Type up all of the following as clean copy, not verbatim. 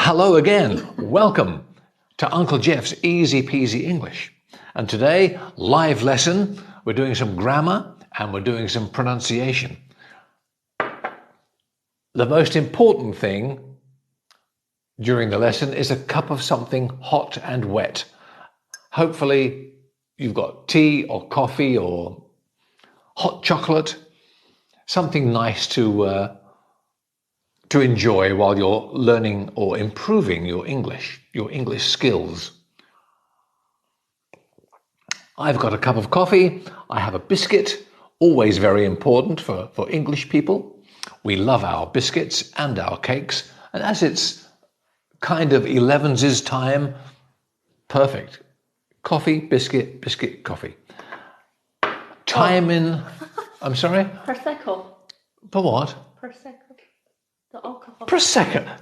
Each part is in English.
Hello again. Welcome to Uncle Geoff's Easy-Peasy English. And today, live lesson, we're doing some grammar and we're doing some pronunciation. The most important thing during the lesson is a cup of something hot and wet. Hopefully, you've got tea or coffee or hot chocolate, something nice to enjoy while you're learning or improving your English skills. I've got a cup of coffee, I have a biscuit, always very important for English people. We love our biscuits and our cakes, and as it's kind of 11's time, perfect. Coffee, biscuit, biscuit, coffee. Time in, I'm sorry? Prosecco. For what? Prosecco. The alcohol. Prosecco.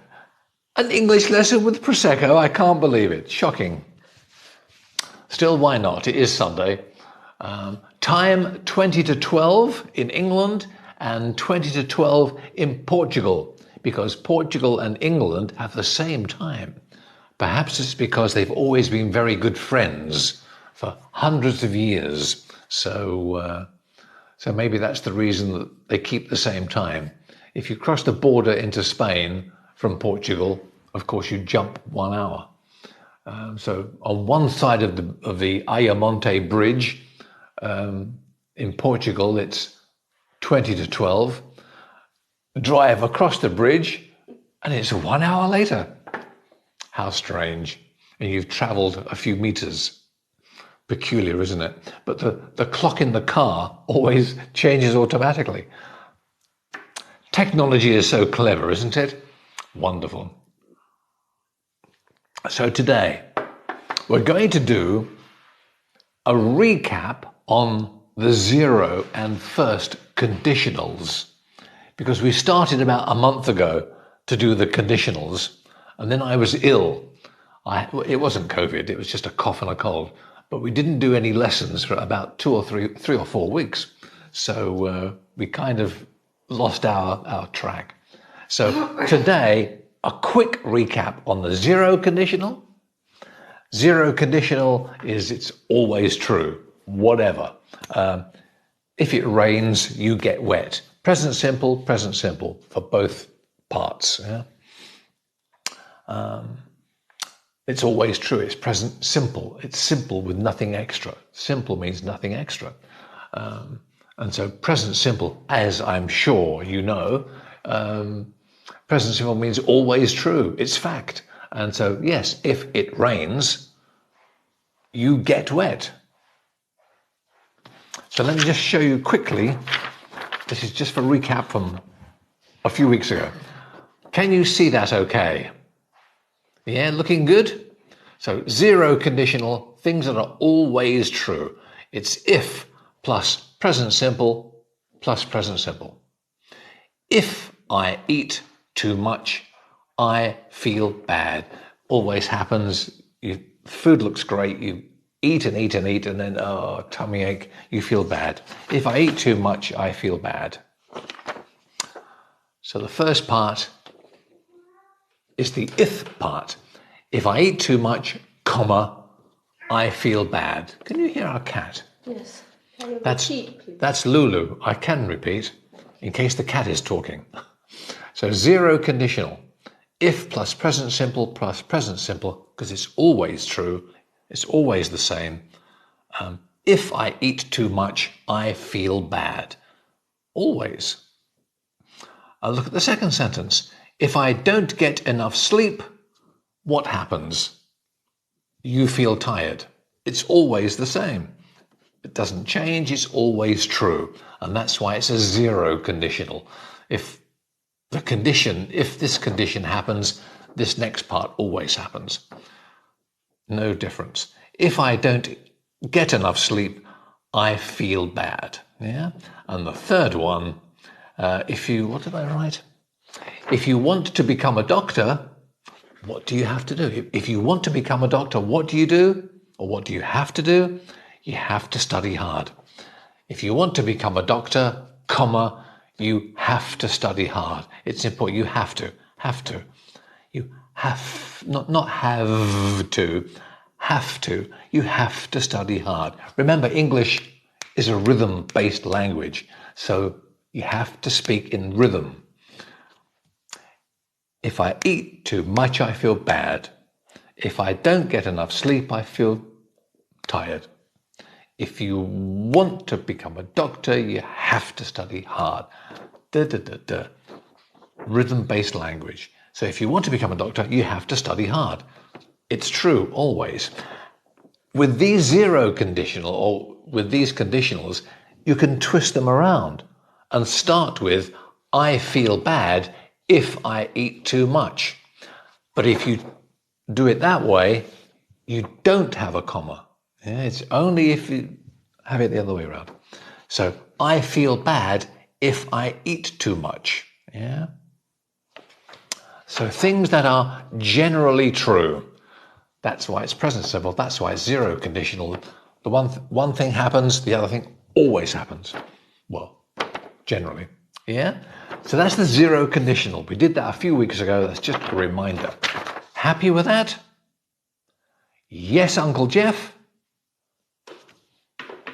An English lesson with Prosecco. I can't believe it. Shocking. Still, why not? It is Sunday. Time 20 to 12 in England and 20 to 12 in Portugal, because Portugal and England have the same time. Perhaps it's because they've always been very good friends for hundreds of years. So maybe that's the reason that they keep the same time. If you cross the border into Spain from Portugal, of course you jump 1 hour. So on one side of the Ayamonte Bridge in Portugal, it's 20 to 12. Drive across the bridge and it's 1 hour later. How strange. And you've travelled a few meters. Peculiar, isn't it? But the clock in the car always changes automatically. Technology is so clever, isn't it? Wonderful. So today, we're going to do a recap on the zero and first conditionals, because we started about a month ago to do the conditionals, and then I was ill. It wasn't COVID, it was just a cough and a cold, but we didn't do any lessons for about 3 or 4 weeks. So we kind of lost our track. So today, a quick recap on the zero conditional. Zero conditional is it's always true, whatever. If it rains, you get wet. Present simple for both parts. Yeah? It's always true. It's present simple. It's simple with nothing extra. Simple means nothing extra. And so present simple, as I'm sure you know, present simple means always true. It's fact. And so, yes, if it rains, you get wet. So let me just show you quickly. This is just for recap from a few weeks ago. Can you see that okay? Yeah, looking good? So zero conditional, things that are always true. It's if plus present simple plus present simple. If I eat too much, I feel bad. Always happens. Food looks great. You eat and eat and eat, and then, tummy ache, you feel bad. If I eat too much, I feel bad. So the first part is the if part. If I eat too much, comma, I feel bad. Can you hear our cat? Yes. Can you repeat, please? That's Lulu. I can repeat in case the cat is talking. So zero conditional. If plus present simple, because it's always true. It's always the same. If I eat too much, I feel bad. Always. Look at the second sentence. If I don't get enough sleep, what happens? You feel tired. It's always the same. It doesn't change, it's always true. And that's why it's a zero conditional. If this condition happens, this next part always happens. No difference. If I don't get enough sleep, I feel bad. Yeah? And the third one, what did I write? If you want to become a doctor, what do you have to do? If you want to become a doctor, what do you do? Or what do you have to do? You have to study hard. If you want to become a doctor, you have to study hard. It's important. You have to. You not have to, have to. You have to study hard. Remember, English is a rhythm-based language, so you have to speak in rhythm. If I eat too much, I feel bad. If I don't get enough sleep, I feel tired. If you want to become a doctor, you have to study hard. Rhythm-based language. So if you want to become a doctor, you have to study hard. It's true, always. With these zero conditional, or with these conditionals, you can twist them around and start with, I feel bad if I eat too much. But if you do it that way, you don't have a comma. Yeah, it's only if you have it the other way around. So, I feel bad if I eat too much. Yeah. So things that are generally true. That's why it's present simple. That's why it's zero conditional. The one thing happens, the other thing always happens. Well, generally. Yeah? So that's the zero conditional. We did that a few weeks ago. That's just a reminder. Happy with that? Yes, Uncle Geoff?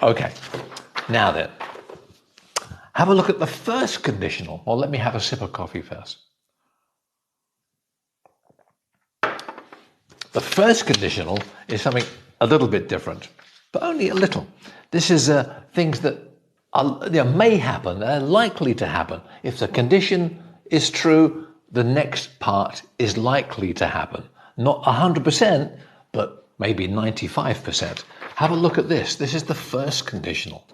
Okay. Now then, have a look at the first conditional. Well, let me have a sip of coffee first. The first conditional is something a little bit different, but only a little. This is things that may happen, they're likely to happen. If the condition is true, the next part is likely to happen. Not 100%, but maybe 95%. Have a look at this. This is the first conditional.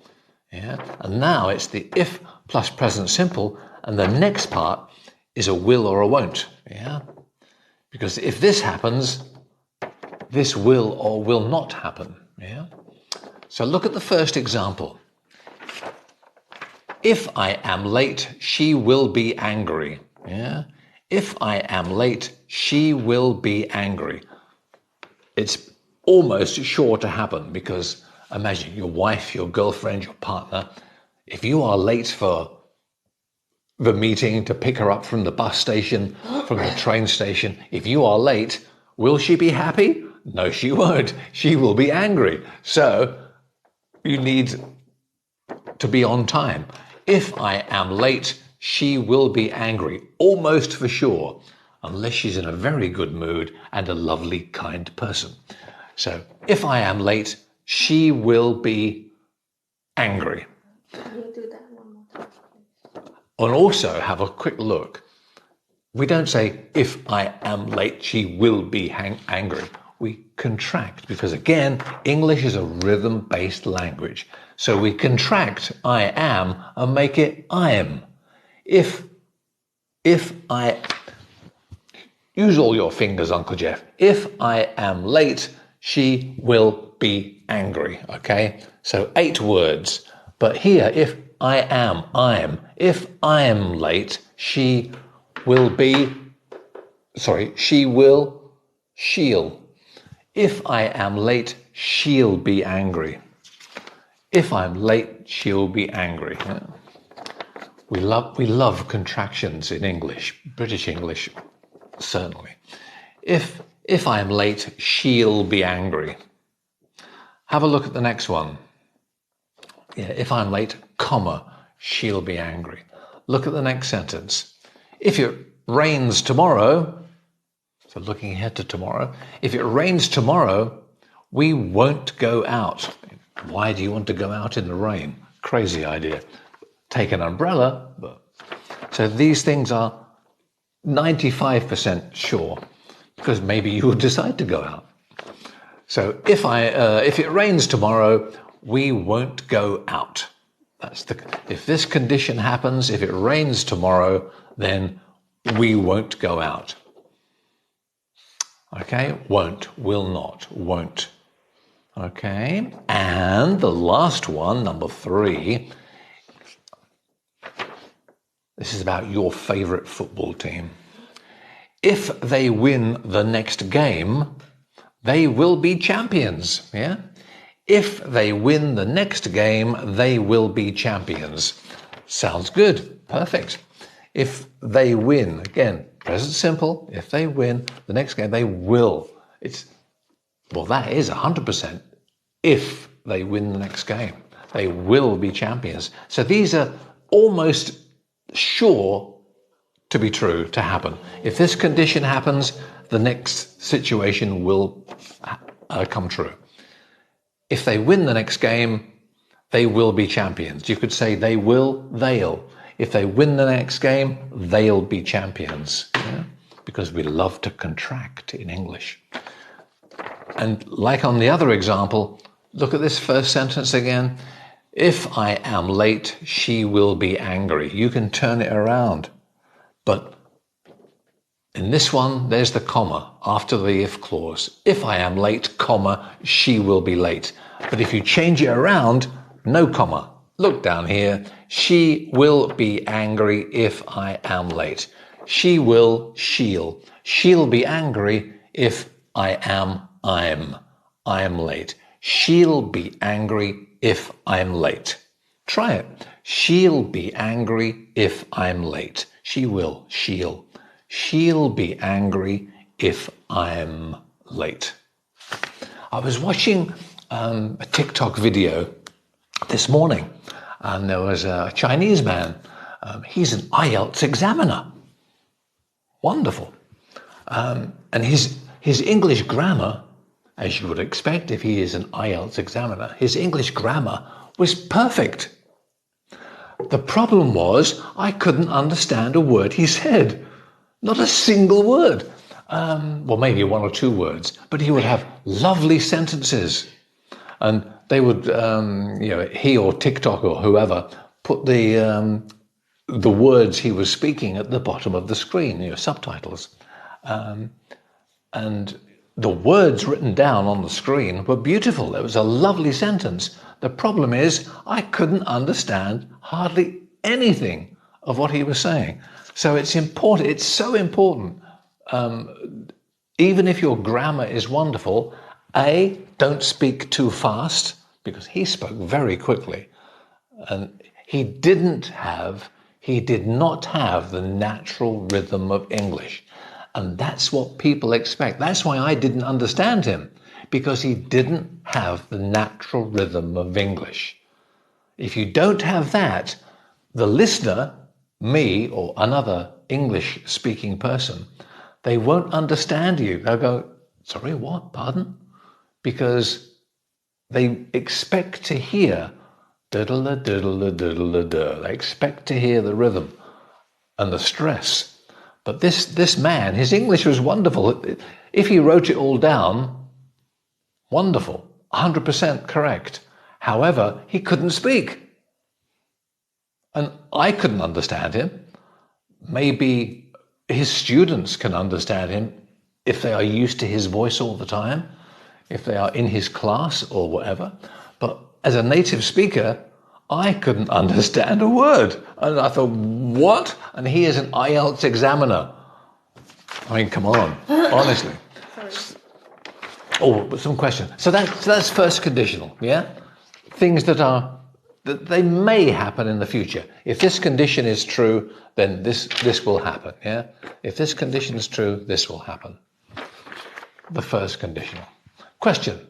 Yeah? And now it's the if plus present simple, and the next part is a will or a won't. Yeah? Because if this happens, this will or will not happen. Yeah? So look at the first example. If I am late, she will be angry. Yeah? If I am late, she will be angry. It's almost sure to happen because imagine your wife, your girlfriend, your partner. If you are late for the meeting to pick her up from the bus station, from the train station, if you are late, will she be happy? No, she won't. She will be angry. So you need to be on time. If I am late, she will be angry, almost for sure, unless she's in a very good mood and a lovely, kind person. So if I am late, she will be angry. We'll do that one more time, please. And also have a quick look. We don't say, if I am late, she will be angry. We contract because, again, English is a rhythm-based language. So we contract I am and make it I'm. If I... Use all your fingers, Uncle Geoff. If I am late, she will be angry. Okay? So 8 words. But here, if I am, I'm. If I am late, she will be... she'll. If I am late, she'll be angry. If I'm late, she'll be angry. We love contractions in English, British English, certainly. If I'm late, she'll be angry. Have a look at the next one. Yeah, if I'm late, comma, she'll be angry. Look at the next sentence. If it rains tomorrow, so looking ahead to tomorrow, if it rains tomorrow, we won't go out. Why do you want to go out in the rain? Crazy idea. Take an umbrella. So these things are 95% sure, because maybe you will decide to go out. So if it rains tomorrow, we won't go out. If this condition happens, if it rains tomorrow, then we won't go out. Okay, won't, will not, won't. Okay, and the last one, number 3. This is about your favorite football team. If they win the next game, they will be champions. Yeah? If they win the next game, they will be champions. Sounds good. Perfect. If they win, again, present simple, if they win the next game, they will. That is 100% if they win the next game. They will be champions. So these are almost sure to be true, to happen. If this condition happens, the next situation will come true. If they win the next game, they will be champions. You could say they'll. If they win the next game, they'll be champions. Yeah? Because we love to contract in English. And like on the other example, look at this first sentence again. If I am late, she will be angry. You can turn it around. But in this one, there's the comma after the if clause. If I am late, comma, she will be late. But if you change it around, no comma. Look down here. She will be angry if I am late. She'll. She'll be angry if I'm late. She'll be angry if I'm late. Try it. She'll be angry if I'm late. She will. She'll be angry if I'm late. I was watching a TikTok video this morning, and there was a Chinese man. He's an IELTS examiner. Wonderful. And his English grammar, as you would expect if he is an IELTS examiner, his English grammar was perfect. The problem was I couldn't understand a word he said. Not a single word. Maybe one or two words, but he would have lovely sentences. And they would, he or TikTok or whoever put the words he was speaking at the bottom of the screen, subtitles. And the words written down on the screen were beautiful. It was a lovely sentence. The problem is I couldn't understand hardly anything of what he was saying. So it's important. It's so important. Even if your grammar is wonderful, don't speak too fast, because he spoke very quickly. And he did not have the natural rhythm of English. And that's what people expect. That's why I didn't understand him, because he didn't have the natural rhythm of English. If you don't have that, the listener, me or another English-speaking person, they won't understand you. They'll go, sorry, what? Pardon? Because they expect to hear diddle-a-diddle-a-diddle-a-diddle. They expect to hear the rhythm and the stress. But this man, his English was wonderful. If he wrote it all down, wonderful, 100% correct. However, he couldn't speak. And I couldn't understand him. Maybe his students can understand him if they are used to his voice all the time, if they are in his class or whatever. But as a native speaker, I couldn't understand a word. And I thought, what? And he is an IELTS examiner. I mean, come on, honestly. Sorry. Oh, some question. So that's first conditional, yeah? Things that they may happen in the future. If this condition is true, then this will happen, yeah? If this condition is true, this will happen. The first conditional. Question.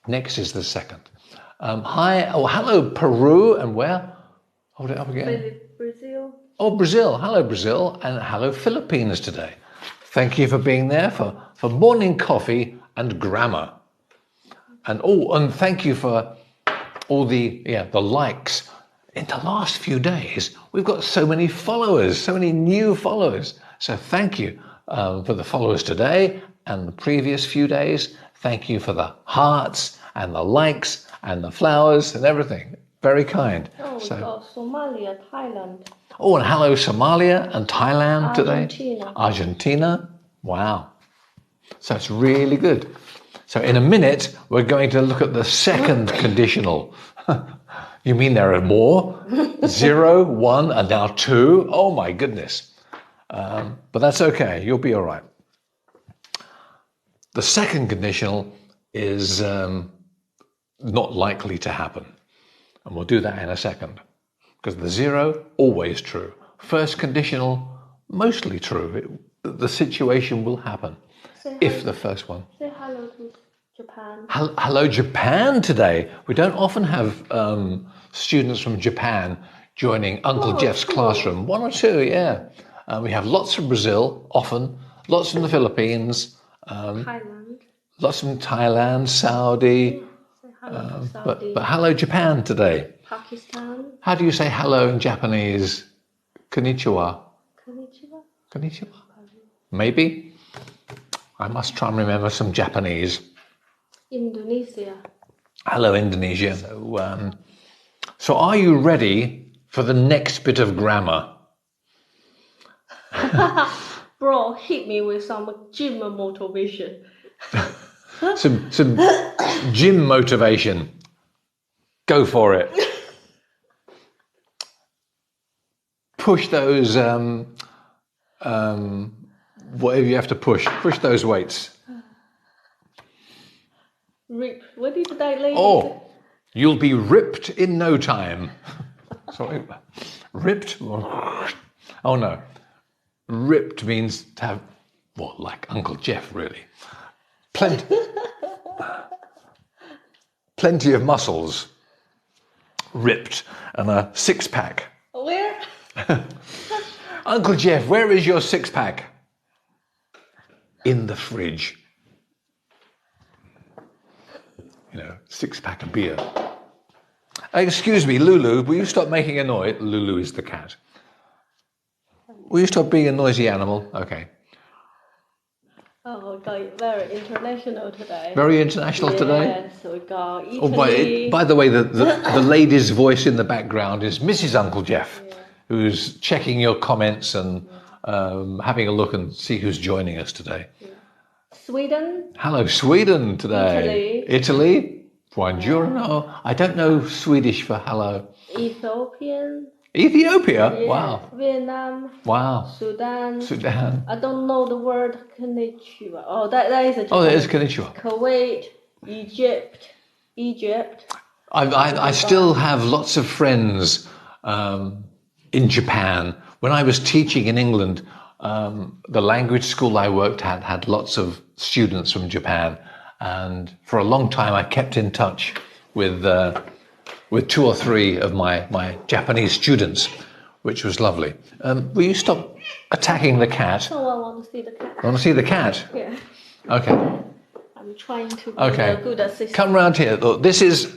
Next is the second. Hello, Peru, and where? Hold it up again. Brazil. Oh, Brazil. Hello, Brazil, and hello, Philippines today. Thank you for being there for morning coffee and grammar. And thank you for all the likes. In the last few days, we've got so many followers, so many new followers. So thank you for the followers today and the previous few days. Thank you for the hearts and the likes and the flowers and everything. Very kind. Somalia, Thailand. Oh, and hello, Somalia and Thailand today. Argentina. Wow. So it's really good. So in a minute, we're going to look at the second conditional. You mean there are more? 0, 1, and now 2? Oh my goodness. But that's okay. You'll be all right. The second conditional is not likely to happen. And we'll do that in a second. Because the 0, always true. First conditional, mostly true. The situation will happen. If the first one. Say hello to Japan. Hello, Japan today. We don't often have students from Japan joining Uncle Geoff's classroom. One or two, yeah. We have lots from Brazil, often. Lots from the Philippines. Thailand. Lots from Thailand, Saudi. Say hello to Saudi. But hello, Japan today. Pakistan. How do you say hello in Japanese? Konnichiwa. Konnichiwa. Konnichiwa. Maybe. I must try and remember some Japanese. Indonesia. Hello, Indonesia. So are you ready for the next bit of grammar? Bro, hit me with some gym motivation. some gym motivation. Go for it. Push those, whatever you have to push. Push those weights. Rip. What did that lady say? Oh, you'll be ripped in no time. Sorry. Ripped? Oh, no. Ripped means to have, well, like Uncle Geoff, really. Plenty of muscles. Ripped. And a six-pack. Where? Uncle Geoff, where is your six-pack? In the fridge. You know, six-pack of beer. Excuse me, Lulu, will you stop making a noise? Lulu is the cat. Will you stop being a noisy animal? Okay. Oh, we got very international today. Very international today? Yes, we got Italy. Oh, by the way, the lady's voice in the background is Mrs. Uncle Geoff, who's checking your comments and having a look and see who's joining us today. Yeah. Sweden. Hello, Sweden today. Italy. Buongiorno. I don't know Swedish for hello. Ethiopian. Ethiopia? Yes. Wow. Vietnam. Wow. Sudan. Sudan. I don't know the word konnichiwa. Oh, that is a Japanese. Oh, that is konnichiwa. Kuwait. Egypt. I still have lots of friends in Japan. When I was teaching in England, the language school I worked at had lots of students from Japan. And for a long time, I kept in touch with two or three of my Japanese students, which was lovely. Will you stop attacking the cat? Oh, I want to see the cat. Want to see the cat? Yeah. Okay. I'm trying to be a good assistant. Come round here. Look, this is.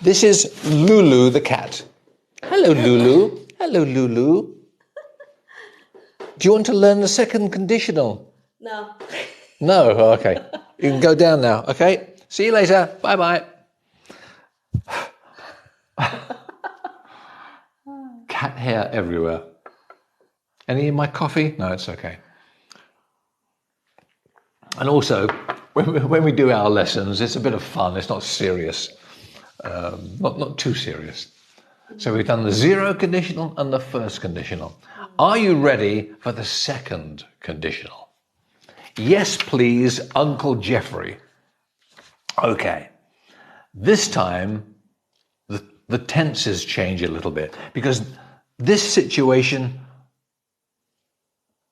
This is Lulu the cat. Hello, Lulu. Hello, Lulu. Do you want to learn the second conditional? No. No? Okay. You can go down now, okay? See you later. Bye-bye. Cat hair everywhere. Any in my coffee? No, it's okay. And also, when we do our lessons, it's a bit of fun. It's not serious. Not too serious. So we've done the zero conditional and the first conditional. Are you ready for the second conditional? Yes, please, Uncle Jeffrey. Okay. This time, the tenses change a little bit because this situation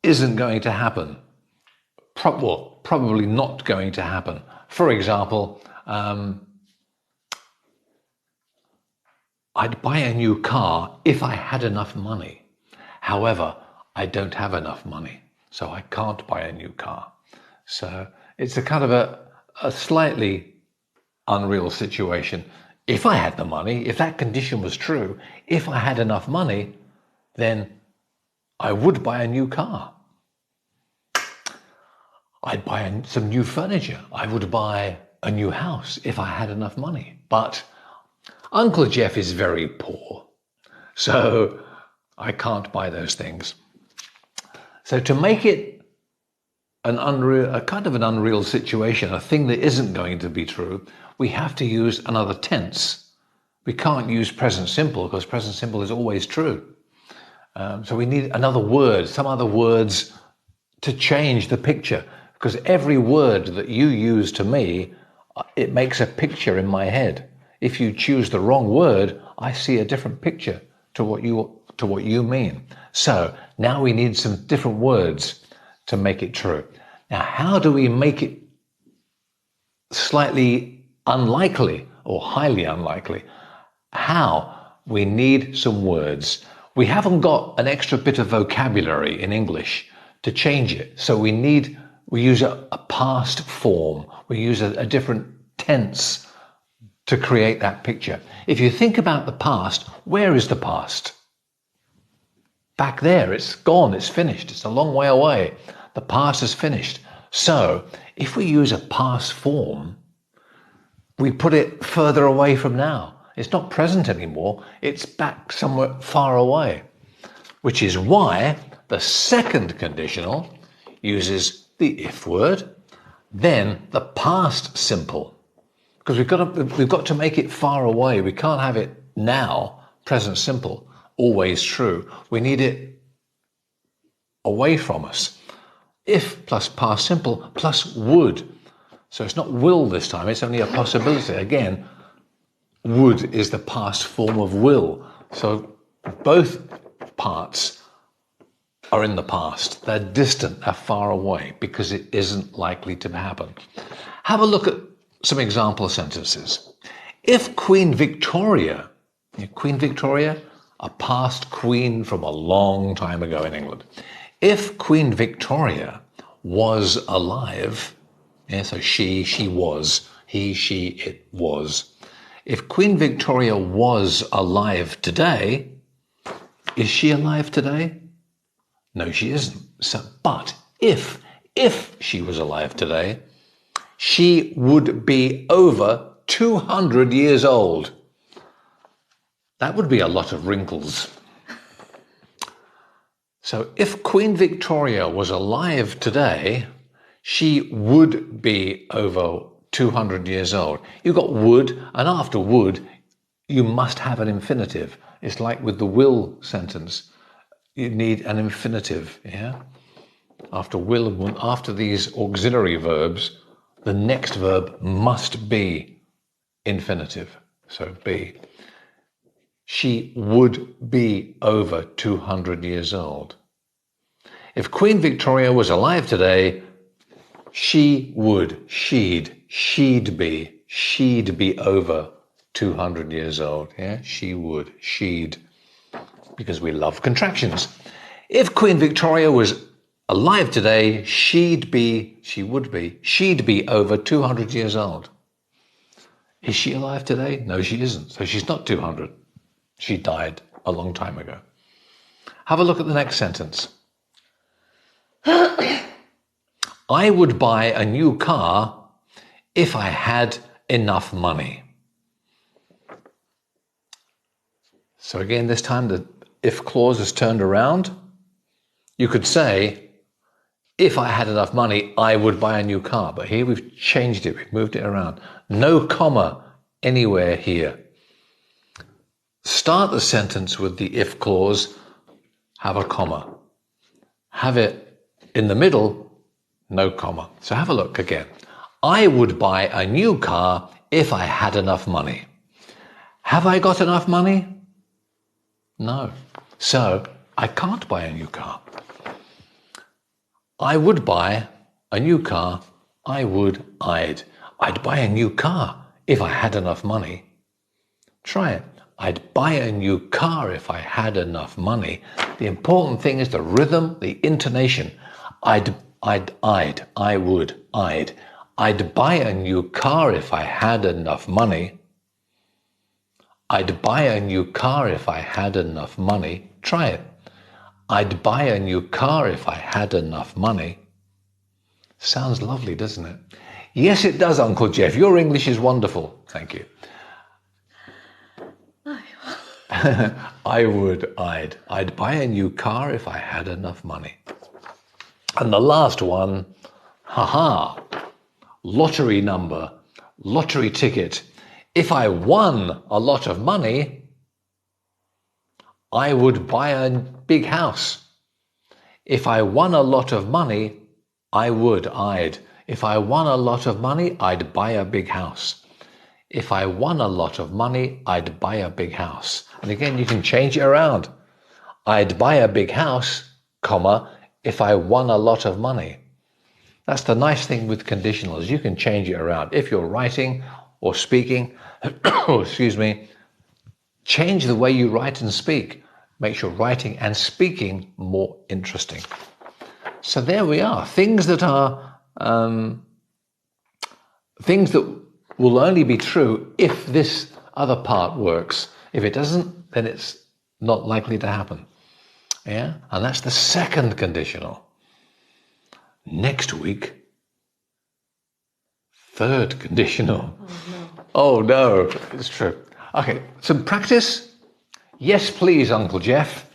isn't going to happen. Probably not going to happen. For example, I'd buy a new car if I had enough money. However, I don't have enough money, so I can't buy a new car. So it's a kind of a slightly unreal situation. If I had the money, if that condition was true, if I had enough money, then I would buy a new car. I'd buy some new furniture. I would buy a new house if I had enough money. But Uncle Geoff is very poor, so I can't buy those things. So to make it a kind of an unreal situation, a thing that isn't going to be true, we have to use another tense. We can't use present simple because present simple is always true. So we need another word, some other words to change the picture, because every word that you use to me, it makes a picture in my head. If you choose the wrong word, I see a different picture to to what you mean. So now we need some different words to make it true. Now, how do we make it slightly unlikely or highly unlikely? How? We need some words. We haven't got an extra bit of vocabulary in English to change it. So we use a past form. We use a different tense to create that picture. If you think about the past, where is the past? Back there, it's gone, it's finished, it's a long way away. The past is finished. So if we use a past form, we put it further away from now. It's not present anymore, it's back somewhere far away, which is why the second conditional uses the if word, then the past simple, because we've got to make it far away. We can't have it now, present simple, always true. We need it away from us. If plus past simple plus would. So it's not will this time, it's only a possibility. Again, would is the past form of will. So both parts are in the past. They're distant, they're far away, because it isn't likely to happen. Have a look at some example sentences. If Queen Victoria, a past queen from a long time ago in England, if Queen Victoria was alive, so she was, he, she, it was. If Queen Victoria was alive today, is she alive today? No, she isn't. So, but if she was alive today, she would be over 200 years old. That would be a lot of wrinkles. So if Queen Victoria was alive today, she would be over 200 years old. You've got would, and after would, you must have an infinitive. It's like with the will sentence. You need an infinitive, yeah? After will, after these auxiliary verbs, the next verb must be infinitive. So be. She would be over 200 years old. If Queen Victoria was alive today, she would, she'd be over 200 years old. Yeah, she would, she'd, because we love contractions. If Queen Victoria was alive today, she'd be over 200 years old. Is she alive today? No, she isn't. So she's not 200. She died a long time ago. Have a look at the next sentence. I would buy a new car if I had enough money. So again, this time the if clause is turned around. You could say, if I had enough money, I would buy a new car. But here we've changed it, we've moved it around. No comma anywhere here. Start the sentence with the if clause, have a comma. Have it in the middle, no comma. So have a look again. I would buy a new car if I had enough money. Have I got enough money? No. So I can't buy a new car. I would buy a new car. I'd buy a new car if I had enough money. Try it. I'd buy a new car if I had enough money. The important thing is the rhythm, the intonation. I'd buy a new car if I had enough money. I'd buy a new car if I had enough money. Try it. I'd buy a new car if I had enough money. Sounds lovely, doesn't it? Yes, it does, Uncle Geoff. Your English is wonderful. Thank you. I'd buy a new car if I had enough money. And the last one, lottery number, lottery ticket. If I won a lot of money, I would buy a big house. If I won a lot of money, If I won a lot of money, I'd buy a big house. If I won a lot of money, I'd buy a big house. And again, you can change it around. I'd buy a big house, comma, if I won a lot of money. That's the nice thing with conditionals. You can change it around. If you're writing or speaking, excuse me, change the way you write and speak. Makes your writing and speaking more interesting. So there we are. Things that are things that will only be true if this other part works. If it doesn't, then it's not likely to happen. Yeah? And that's the second conditional. Next week, third conditional. Oh no, it's true. Okay, some practice? Yes, please, Uncle Geoff.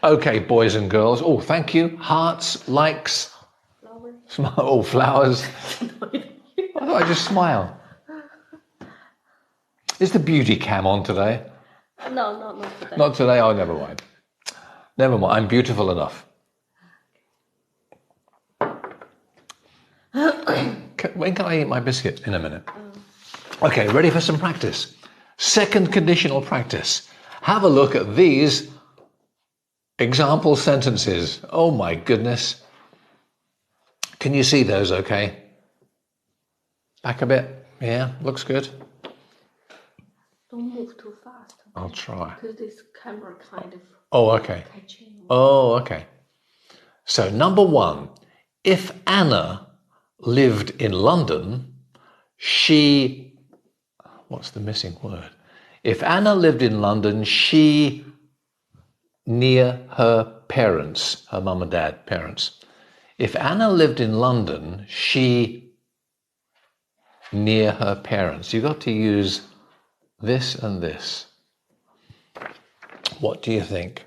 Okay, boys and girls. Oh, thank you. Hearts, likes. Flowers. Oh, flowers. Why don't I just smile? Is the beauty cam on today? No, not today. Not today? Oh, never mind. Never mind. I'm beautiful enough. When can I eat my biscuit? In a minute. Okay, ready for some practice? Second conditional practice. Have a look at these example sentences. Oh my goodness. Can you see those okay? Back a bit. Yeah, looks good. Don't move too fast. I'll try. Because this camera kind of Oh, okay. catching. Oh, okay. So number one, if Anna lived in London, she... What's the missing word? If Anna lived in London, she... near her parents, her mum and dad, parents. If Anna lived in London, she... near her parents. You've got to use this and this. What do you think?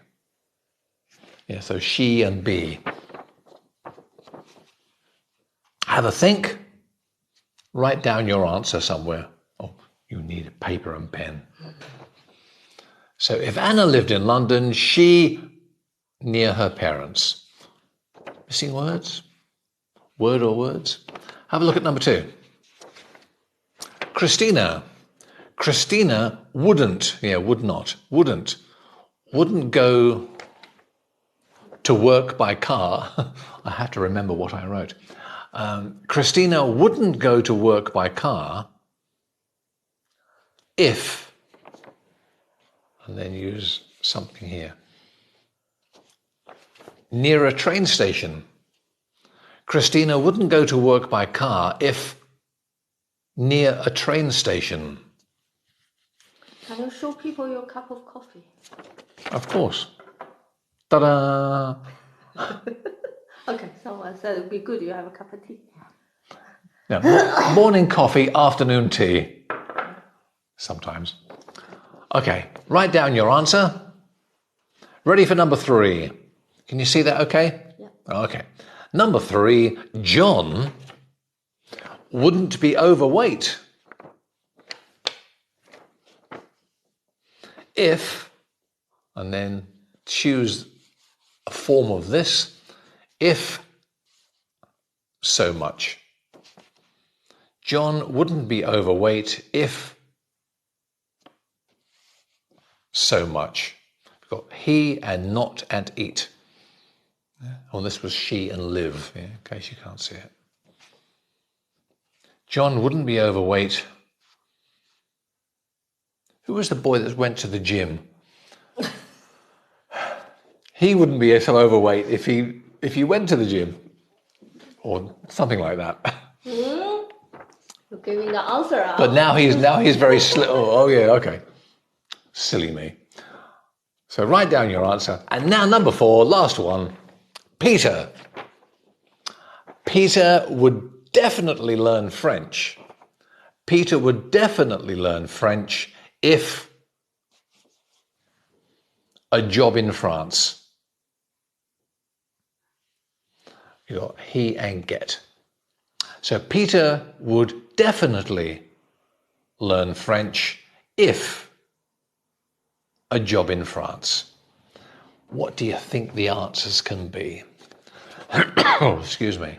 Yeah, so she and be. Have a think. Write down your answer somewhere. Oh, you need a paper and pen. So if Anna lived in London, she near her parents. Missing words? Word or words? Have a look at number two. Christina. Christina wouldn't go to work by car. I have to remember what I wrote. Christina wouldn't go to work by car if, and then use something here, near a train station. Christina wouldn't go to work by car if near a train station. Can you show people your cup of coffee? Of course. Ta-da! Okay, someone said it'd be good you have a cup of tea. Yeah. Morning coffee, afternoon tea. Sometimes. Okay, write down your answer. Ready for number three. Can you see that okay? Yeah. Okay. Number three, John wouldn't be overweight if, and then choose a form of this, if so much. John wouldn't be overweight if so much. We've got he and not and eat. Oh, this was she and live, in case you can't see it. John wouldn't be overweight. Who was the boy that went to the gym? He wouldn't be so overweight if he went to the gym, or something like that. You're giving the answer out. But now he's very oh yeah, okay. Silly me. So write down your answer. And now number four, last one. Peter. Peter would definitely learn French. Peter would definitely learn French if a job in France. You got he and get. So Peter would definitely learn French if a job in France. What do you think the answers can be? Oh, excuse me.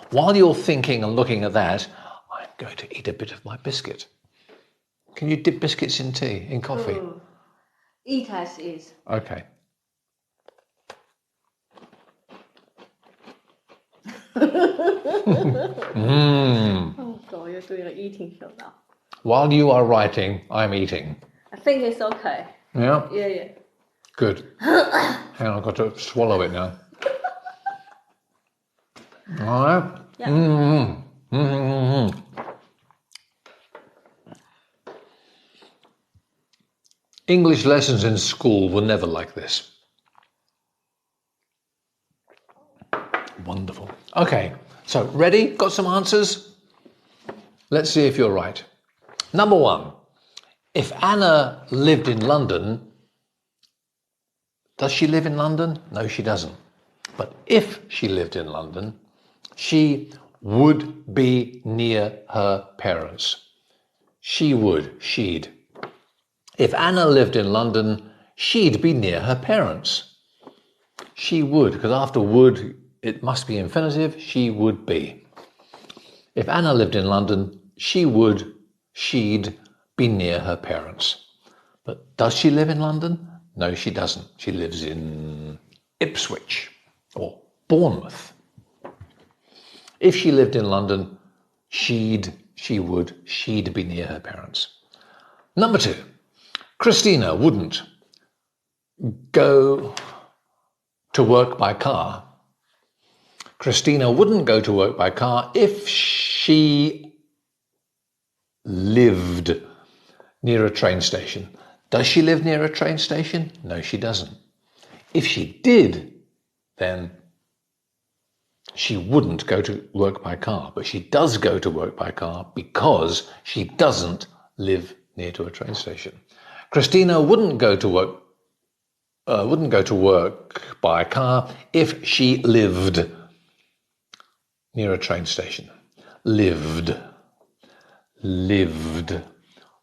While you're thinking and looking at that, I'm going to eat a bit of my biscuit. Can you dip biscuits in tea, in coffee? Eat as is. Okay. Oh God, you're doing an eating show now. While you are writing, I'm eating. I think it's okay. Yeah? Yeah. Good. Hang on, I've got to swallow it now. All right? Yeah. English lessons in school were never like this. Wonderful. Okay, so ready? Got some answers? Let's see if you're right. Number one, if Anna lived in London, does she live in London? No, she doesn't. But if she lived in London, she would be near her parents. She would, she'd. If Anna lived in London, she'd be near her parents. She would, because after would, it must be infinitive, she would be. If Anna lived in London, she would, she'd be near her parents. But does she live in London? No, she doesn't. She lives in Ipswich or Bournemouth. If she lived in London, she'd be near her parents. Number two, Christina wouldn't go to work by car. Christina wouldn't go to work by car if she lived near a train station. Does she live near a train station? No, she doesn't. If she did, then she wouldn't go to work by car, but she does go to work by car because she doesn't live near to a train station. Christina wouldn't go to work by car if she lived near a train station. Lived.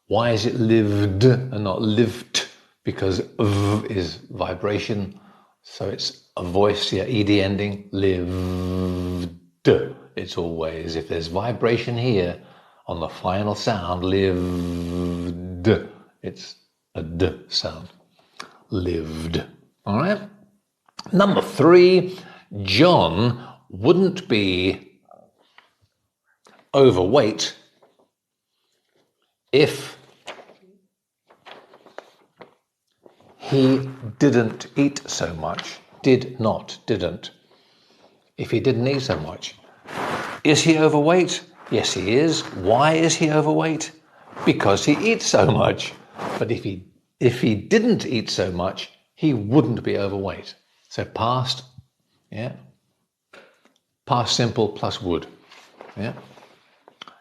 Why is it lived and not lived? Because v is vibration, so it's a voice, ed ending. Lived. It's always, if there's vibration here on the final sound, lived. It's a d sound. Lived. All right. Number three, John wouldn't be overweight if he didn't eat so much. Didn't. If he didn't eat so much. Is he overweight? Yes, he is. Why is he overweight? Because he eats so much. But if he didn't eat so much, he wouldn't be overweight. So past, yeah. Past simple plus would, yeah.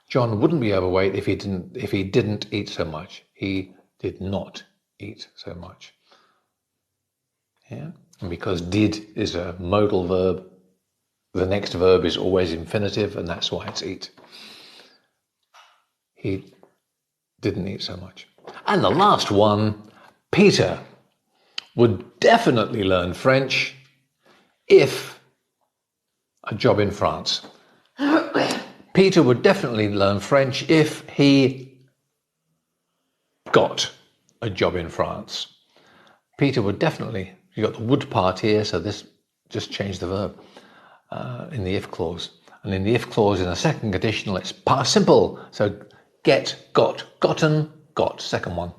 John wouldn't be overweight if he didn't eat so much. He did not eat so much. Yeah. And because did is a modal verb, the next verb is always infinitive, and that's why it's eat. He didn't eat so much. And the last one, Peter would definitely learn French if a job in France. Peter would definitely learn French if he got a job in France. Peter would definitely, you got the would part here, so this just changed the verb in the if clause. And in the if clause in the second conditional, it's past simple. So get, got, gotten, got, second one.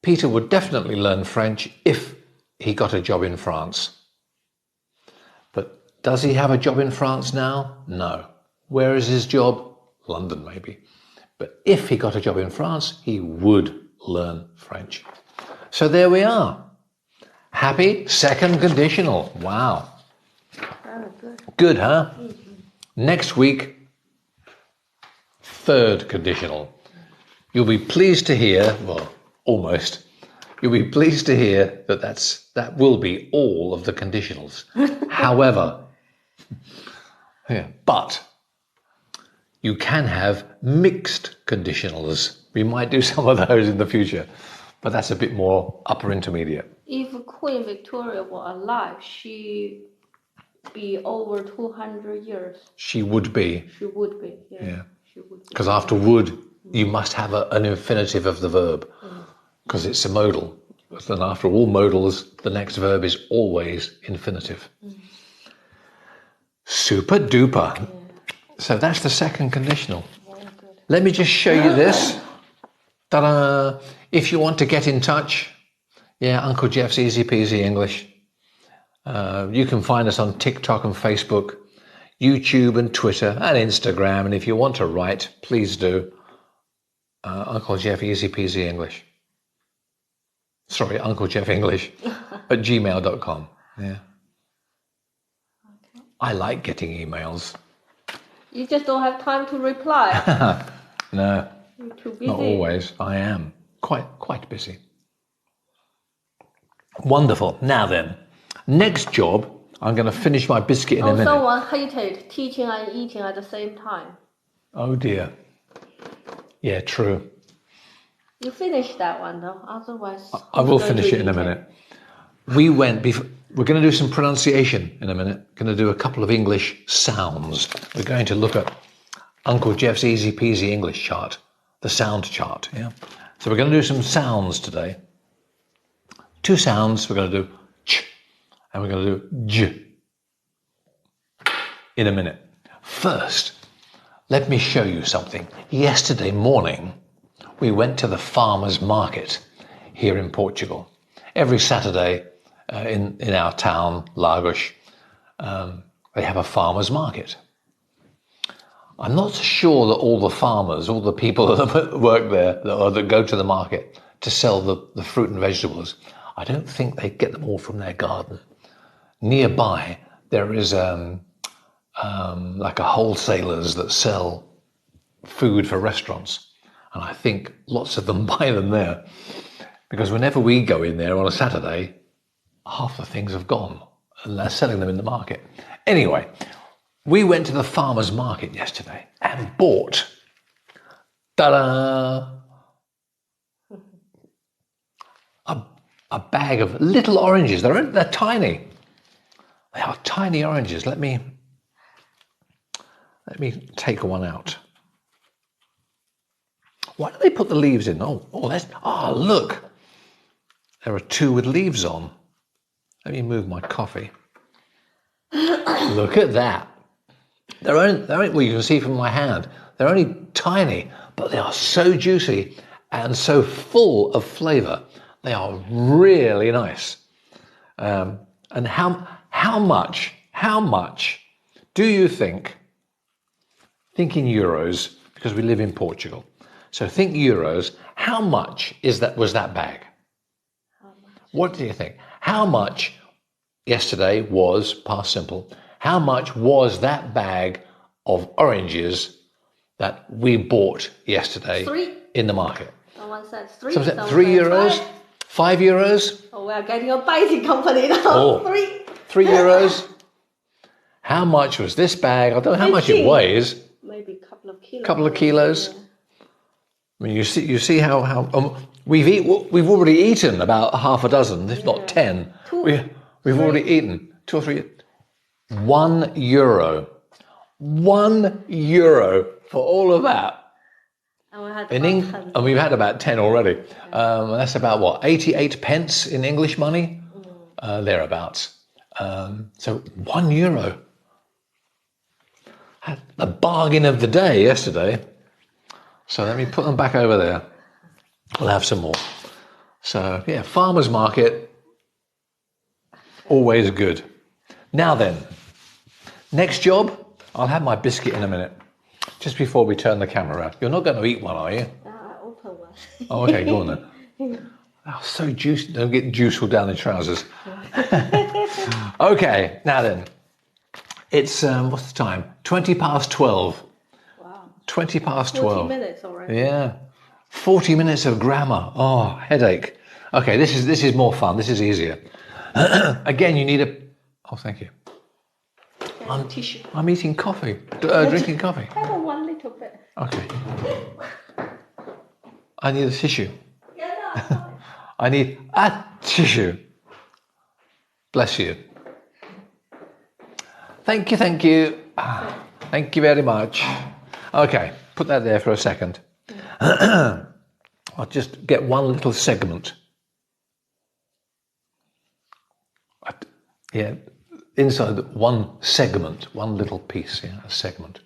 Peter would definitely learn French if he got a job in France. But does he have a job in France now? No. Where is his job? London, maybe. But if he got a job in France, he would learn French. So there we are. Happy second conditional. Wow. Good. Good, huh? Mm-hmm. Next week, third conditional. You'll be pleased to hear, well, almost, you'll be pleased to hear that will be all of the conditionals. However, yeah, but you can have mixed conditionals. We might do some of those in the future, but that's a bit more upper intermediate. If Queen Victoria were alive, she'd be over 200 years. She would be. She would be, yeah. Yeah. She would be. Because after would, you must have an infinitive of the verb. because it's a modal. Then after all modals, the next verb is always infinitive. Super duper. Yeah. So that's the second conditional. Very good. Let me just show you this. Ta-da! If you want to get in touch, Uncle Geoff's Easy-Peasy English. You can find us on TikTok and Facebook, YouTube and Twitter and Instagram. And if you want to write, please do. Uncle Geoff Easy-Peasy English. Sorry, Uncle Geoff English at gmail.com. Yeah. Okay. I like getting emails. You just don't have time to reply. No. You're too busy. Not always. I am quite busy. Wonderful. Now then, next job, I'm going to finish my biscuit in a minute. Someone hated teaching and eating at the same time. Oh dear. Yeah, true. You finish that one though, otherwise... I will finish it in a minute. We're going to do some pronunciation in a minute. Going to do a couple of English sounds. We're going to look at Uncle Geoff's Easy-Peasy English chart, the sound chart, yeah? So we're going to do some sounds today. 2 sounds. We're going to do ch, and we're going to do j in a minute. First, let me show you something. Yesterday morning, we went to the farmer's market here in Portugal. Every Saturday in our town, Lagos, they have a farmer's market. I'm not sure that all the farmers, all the people that work there or that go to the market to sell the fruit and vegetables, I don't think they get them all from their garden. Nearby, there is like a wholesalers that sell food for restaurants. And I think lots of them buy them there. Because whenever we go in there on a Saturday, half the things have gone. And they're selling them in the market. Anyway, we went to the farmer's market yesterday and bought, ta-da, a bag of little oranges. They're tiny. They are tiny oranges. Let me take one out. Why do they put the leaves in? Look. There are 2 with leaves on. Let me move my coffee. Look at that. They're only, well, you can see from my hand, they're only tiny, but they are so juicy and so full of flavour. They are really nice. And how much do you think in euros, because we live in Portugal, so think euros, how much was that bag? What do you think? How much yesterday was, past simple, how much was that bag of oranges that we bought yesterday 3 in the market? Someone said 3. Someone said 3 euros? 5 euros? Oh, we are getting a biting company now. Oh, 3. 3 euros? How much was this bag? I don't know how much it weighs. Maybe a couple of kilos. Couple of kilos. Yeah. I mean, you see how we've already eaten about half a dozen, if not 10. We've already eaten 2 or 3. €1. €1 for all of that. And we've had about 10 already. That's about what, 88 pence in English money? Thereabouts. So €1. The bargain of the day yesterday. So let me put them back over there. We'll have some more. So yeah, farmer's market, always good. Now then, next job, I'll have my biscuit in a minute. Just before we turn the camera around. You're not going to eat one, are you? I open one. Oh, okay, go on then. Oh, so juicy. Don't get juice all down the trousers. Okay, now then. It's, what's the time? 12:20. Wow. 12:20. 40 minutes already. Yeah. 40 minutes of grammar. Oh, headache. Okay, this is more fun. This is easier. Again, you need a... Oh, thank you. Tissue. I'm eating coffee, drinking coffee. Have one little bit. Okay. I need a tissue. Yeah, no. I need a tissue. Bless you. Thank you, thank you. Thank you very much. Okay, put that there for a second. I'll just get one little segment. Yeah, inside one segment, one little piece, yeah, a segment.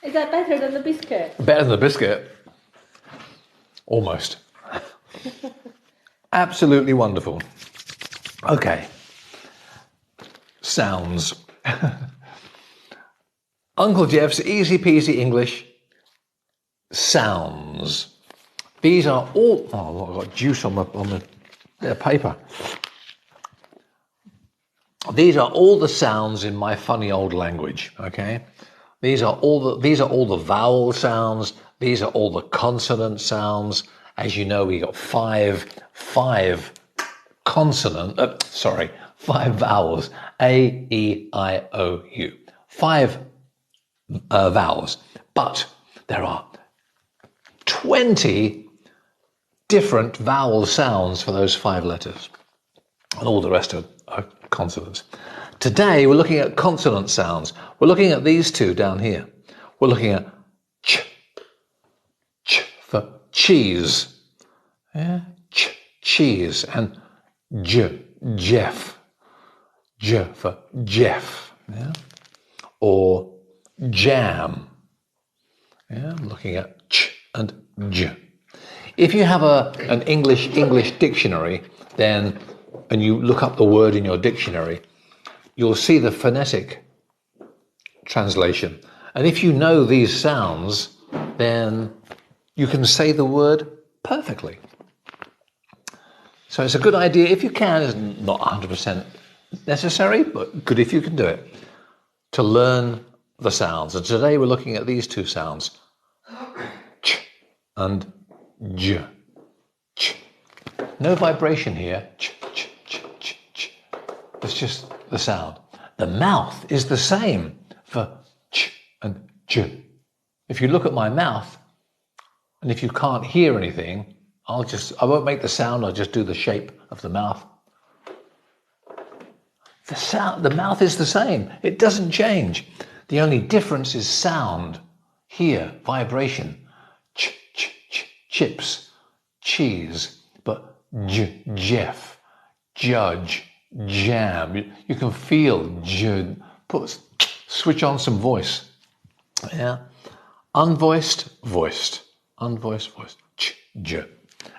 Is that better than the biscuit? Better than the biscuit. Almost. Absolutely wonderful. Okay. Sounds. Uncle Geoff's Easy-Peasy English sounds. These are all... Oh, I've got juice on the bit of paper. These are all the sounds in my funny old language, okay? These are all the vowel sounds. These are all the consonant sounds. As you know, we got five vowels. A, E, I, O, U. 5 vowels. But there are 20 different vowel sounds for those 5 letters. And all the rest are consonants. Today we're looking at consonant sounds. We're looking at these two down here. We're looking at ch for cheese. Yeah, cheese. And Geoff. J for Geoff. Yeah. Or jam. Yeah, I'm looking at ch and j. If you have an English dictionary, then and you look up the word in your dictionary, you'll see the phonetic translation. And if you know these sounds, then you can say the word perfectly. So it's a good idea if you can. It's not 100% necessary, but good if you can do it, to learn the sounds. And today we're looking at these 2 sounds, ch and j. Ch. No vibration here. Ch, ch, ch, ch, ch. It's just the sound. The mouth is the same for ch and j. If you look at my mouth, and if you can't hear anything, I won't make the sound, I'll just do the shape of the mouth. The mouth is the same. It doesn't change. The only difference is sound. Here, vibration. Ch, ch, ch, chips, cheese. But Geoff, judge, jam. You can feel switch on some voice. Yeah. Unvoiced, voiced. Unvoiced, voiced. Ch, j.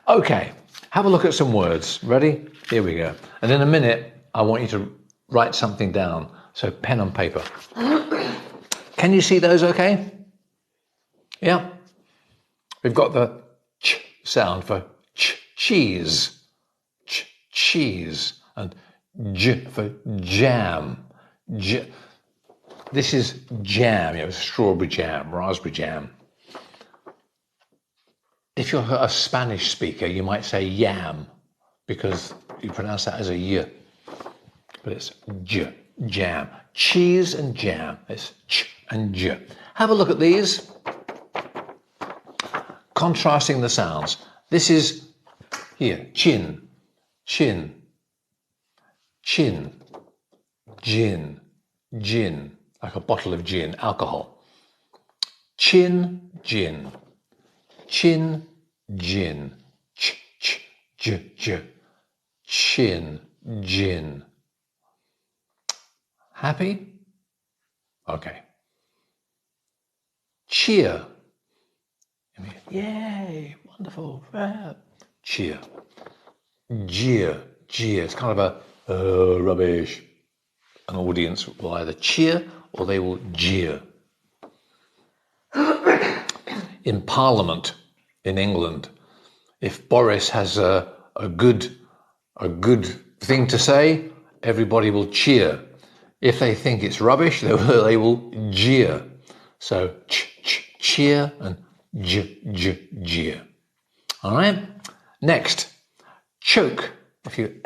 Okay. Have a look at some words. Ready? Here we go. And in a minute, I want you to write something down. So pen and paper. Can you see those okay? Yeah. We've got the ch sound for cheese. Cheese. And j for jam. This is jam. You know, strawberry jam, raspberry jam. If you're a Spanish speaker, you might say yam, because you pronounce that as a y. But it's jam. Cheese and jam. It's ch and j. Have a look at these. Contrasting the sounds. This is here, chin, chin, chin, gin, gin, like a bottle of gin, alcohol. Chin, gin, chin, gin, ch, ch, j, j, chin, gin. Happy? Okay. Cheer. Yay, wonderful. Cheer. Jeer. Jeer. It's kind of a rubbish. An audience will either cheer or they will jeer. In Parliament in England, if Boris has a good thing to say, everybody will cheer. If they think it's rubbish, they will jeer. So cheer and jeer. All right. Next, choke. If you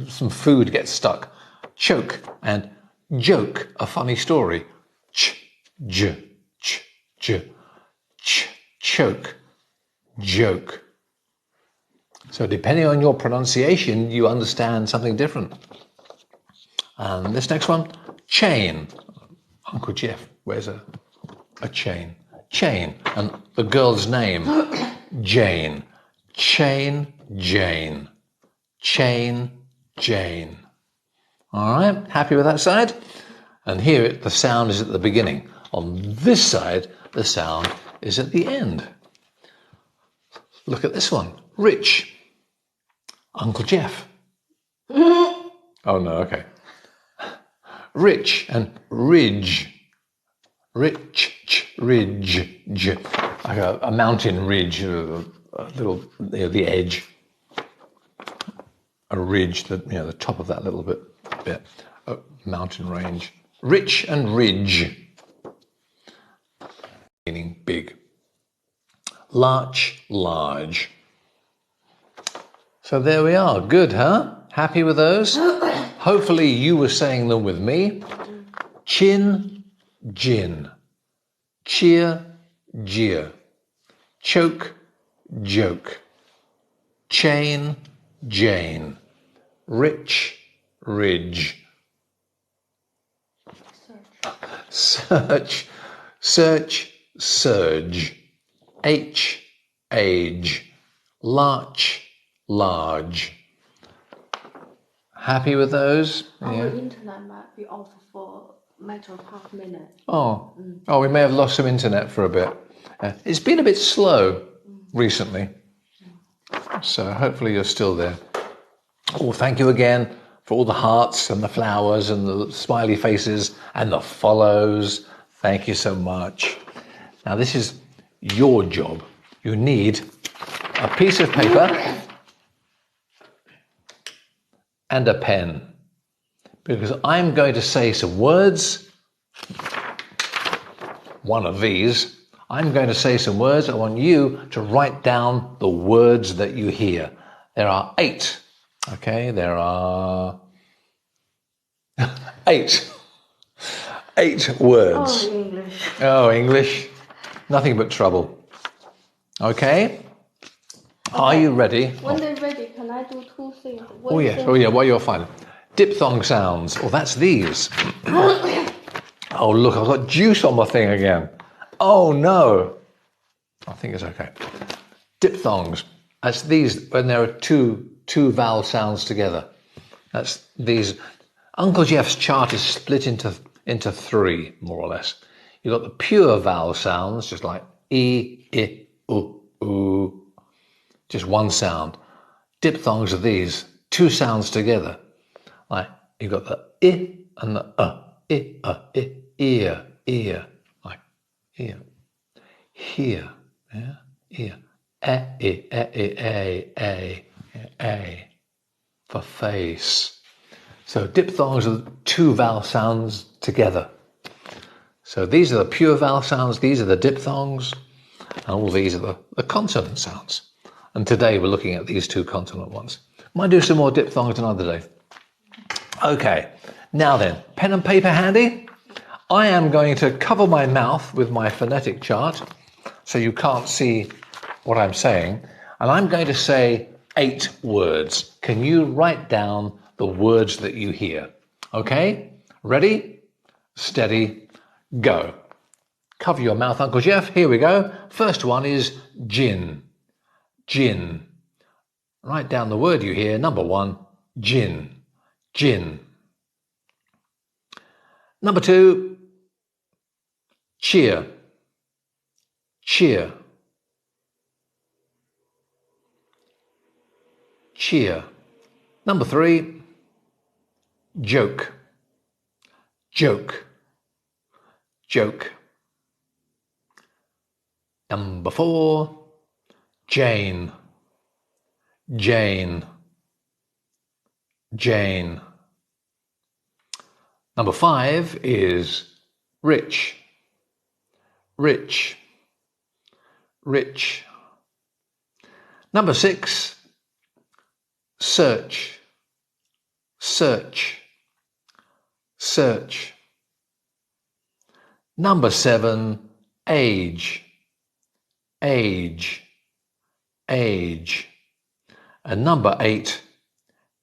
some food gets stuck, choke, and joke, a funny story. Choke, joke. So depending on your pronunciation, you understand something different. And this next one, chain. Uncle Geoff wears a chain. Chain. And the girl's name, Jane. Chain, Jane. Chain, Jane. All right, happy with that side? And here the sound is at the beginning. On this side, the sound is at the end. Look at this one. Rich. Uncle Geoff. Oh no, okay. Rich and ridge. Rich, ridge, like a mountain ridge, a little, the edge, a ridge, the top of that little bit, a mountain range. Rich and ridge, meaning big. Larch, large. So there we are. Good, huh? Happy with those? Hopefully you were saying them with me. Chin, gin. Cheer, jeer. Choke, joke. Chain, Jane. Rich, ridge. Search, surge. Age. Larch, large. Happy with those? Our internet might be off for a matter of half a minute. Oh, we may have lost some internet for a bit. It's been a bit slow recently, so hopefully you're still there. Oh, thank you again for all the hearts and the flowers and the smiley faces and the follows. Thank you so much. Now this is your job. You need a piece of paper and a pen, because I'm going to say some words. One of these. I'm going to say some words. I want you to write down the words that you hear. There are 8. Okay, there are 8. 8 words. Oh, English. Oh, English. Nothing but trouble. Okay. Are you ready? When they're ready, can I do 2 things? Oh, yes. Oh, yeah. Well, you're fine. Diphthong sounds. Oh, that's these. Oh, look, I've got juice on my thing again. Oh, no. I think it's okay. Diphthongs. That's these when there are two vowel sounds together. That's these. Uncle Geoff's chart is split into 3, more or less. You've got the pure vowel sounds, just like E, I, U. Just one sound. Diphthongs are these, 2 sounds together. Like you've got the I and the ear, like ear, here, yeah, ear, a, for face. So diphthongs are 2 vowel sounds together. So these are the pure vowel sounds, these are the diphthongs, and all these are the consonant sounds. And today we're looking at these 2 consonant ones. Might do some more diphthongs another day. Okay, now then, pen and paper handy? I am going to cover my mouth with my phonetic chart so you can't see what I'm saying, and I'm going to say 8 words. Can you write down the words that you hear? Okay, ready, steady, go. Cover your mouth, Uncle Geoff. Here we go. First one is gin. Gin. Write down the word you hear. Number 1, gin. Gin. Number 2, cheer. Cheer. Cheer. Number 3, joke. Joke. Joke. Number 4, Jane. Jane. Jane. Number 5 is rich. Rich. Rich. Number 6, search. Search. Search. Number 7, age. Age. Age. And number 8,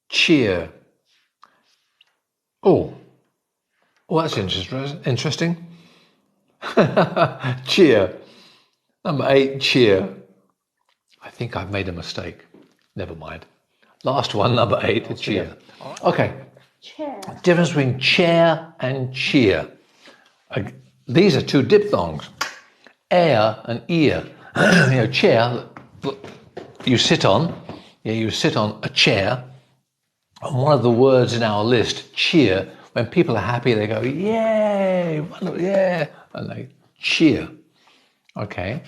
cheer. Oh, well, that's interesting. Cheer. Number 8, cheer. I think I've made a mistake. Never mind. Last one, number 8, cheer. Okay. Chair. Difference between chair and cheer. These are two diphthongs. Air and ear. Chair, you sit on. Yeah, you sit on a chair. And one of the words in our list, cheer, when people are happy, they go, yay, yeah, and they cheer. Okay,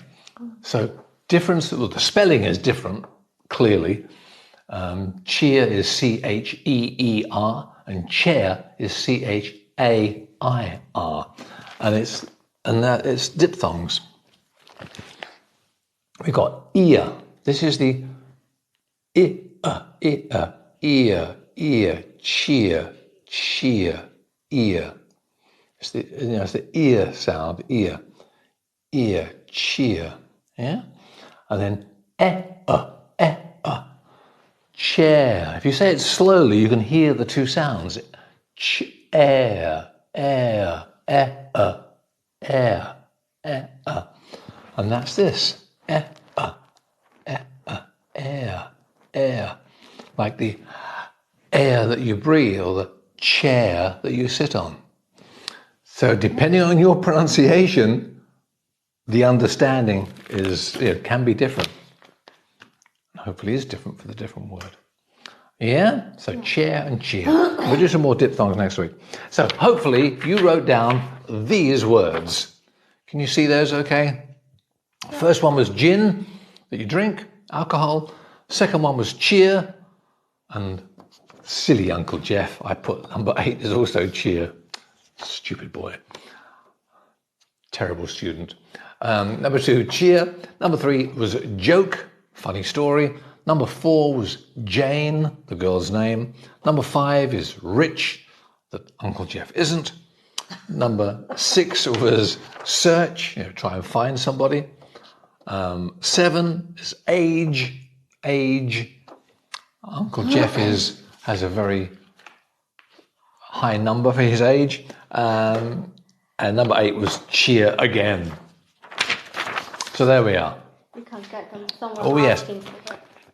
so difference, well, the spelling is different, clearly. Cheer is C-H-E-E-R, and chair is C-H-A-I-R, and it's diphthongs. We've got ear. This is the ear, cheer, ear. It's the ear sound, ear, cheer, yeah? And then chair. If you say it slowly, you can hear the two sounds. Air. And that's this. Air. Like the air that you breathe or the chair that you sit on. So depending on your pronunciation, the understanding can be different. Hopefully is different for the different word. Yeah? So chair and cheer. We'll do some more diphthongs next week. So hopefully you wrote down these words. Can you see those okay? First one was gin, that you drink, alcohol. Second one was cheer. And silly Uncle Geoff, I put number 8 is also cheer. Stupid boy. Terrible student. Number 2, cheer. Number 3 was joke, funny story. Number 4 was Jane, the girl's name. Number 5 is rich, that Uncle Geoff isn't. Number 6 was search, try and find somebody. 7 is age. Uncle Geoff has a very high number for his age. And number 8 was cheer again. So there we are. You can get them somewhere. Oh, yes.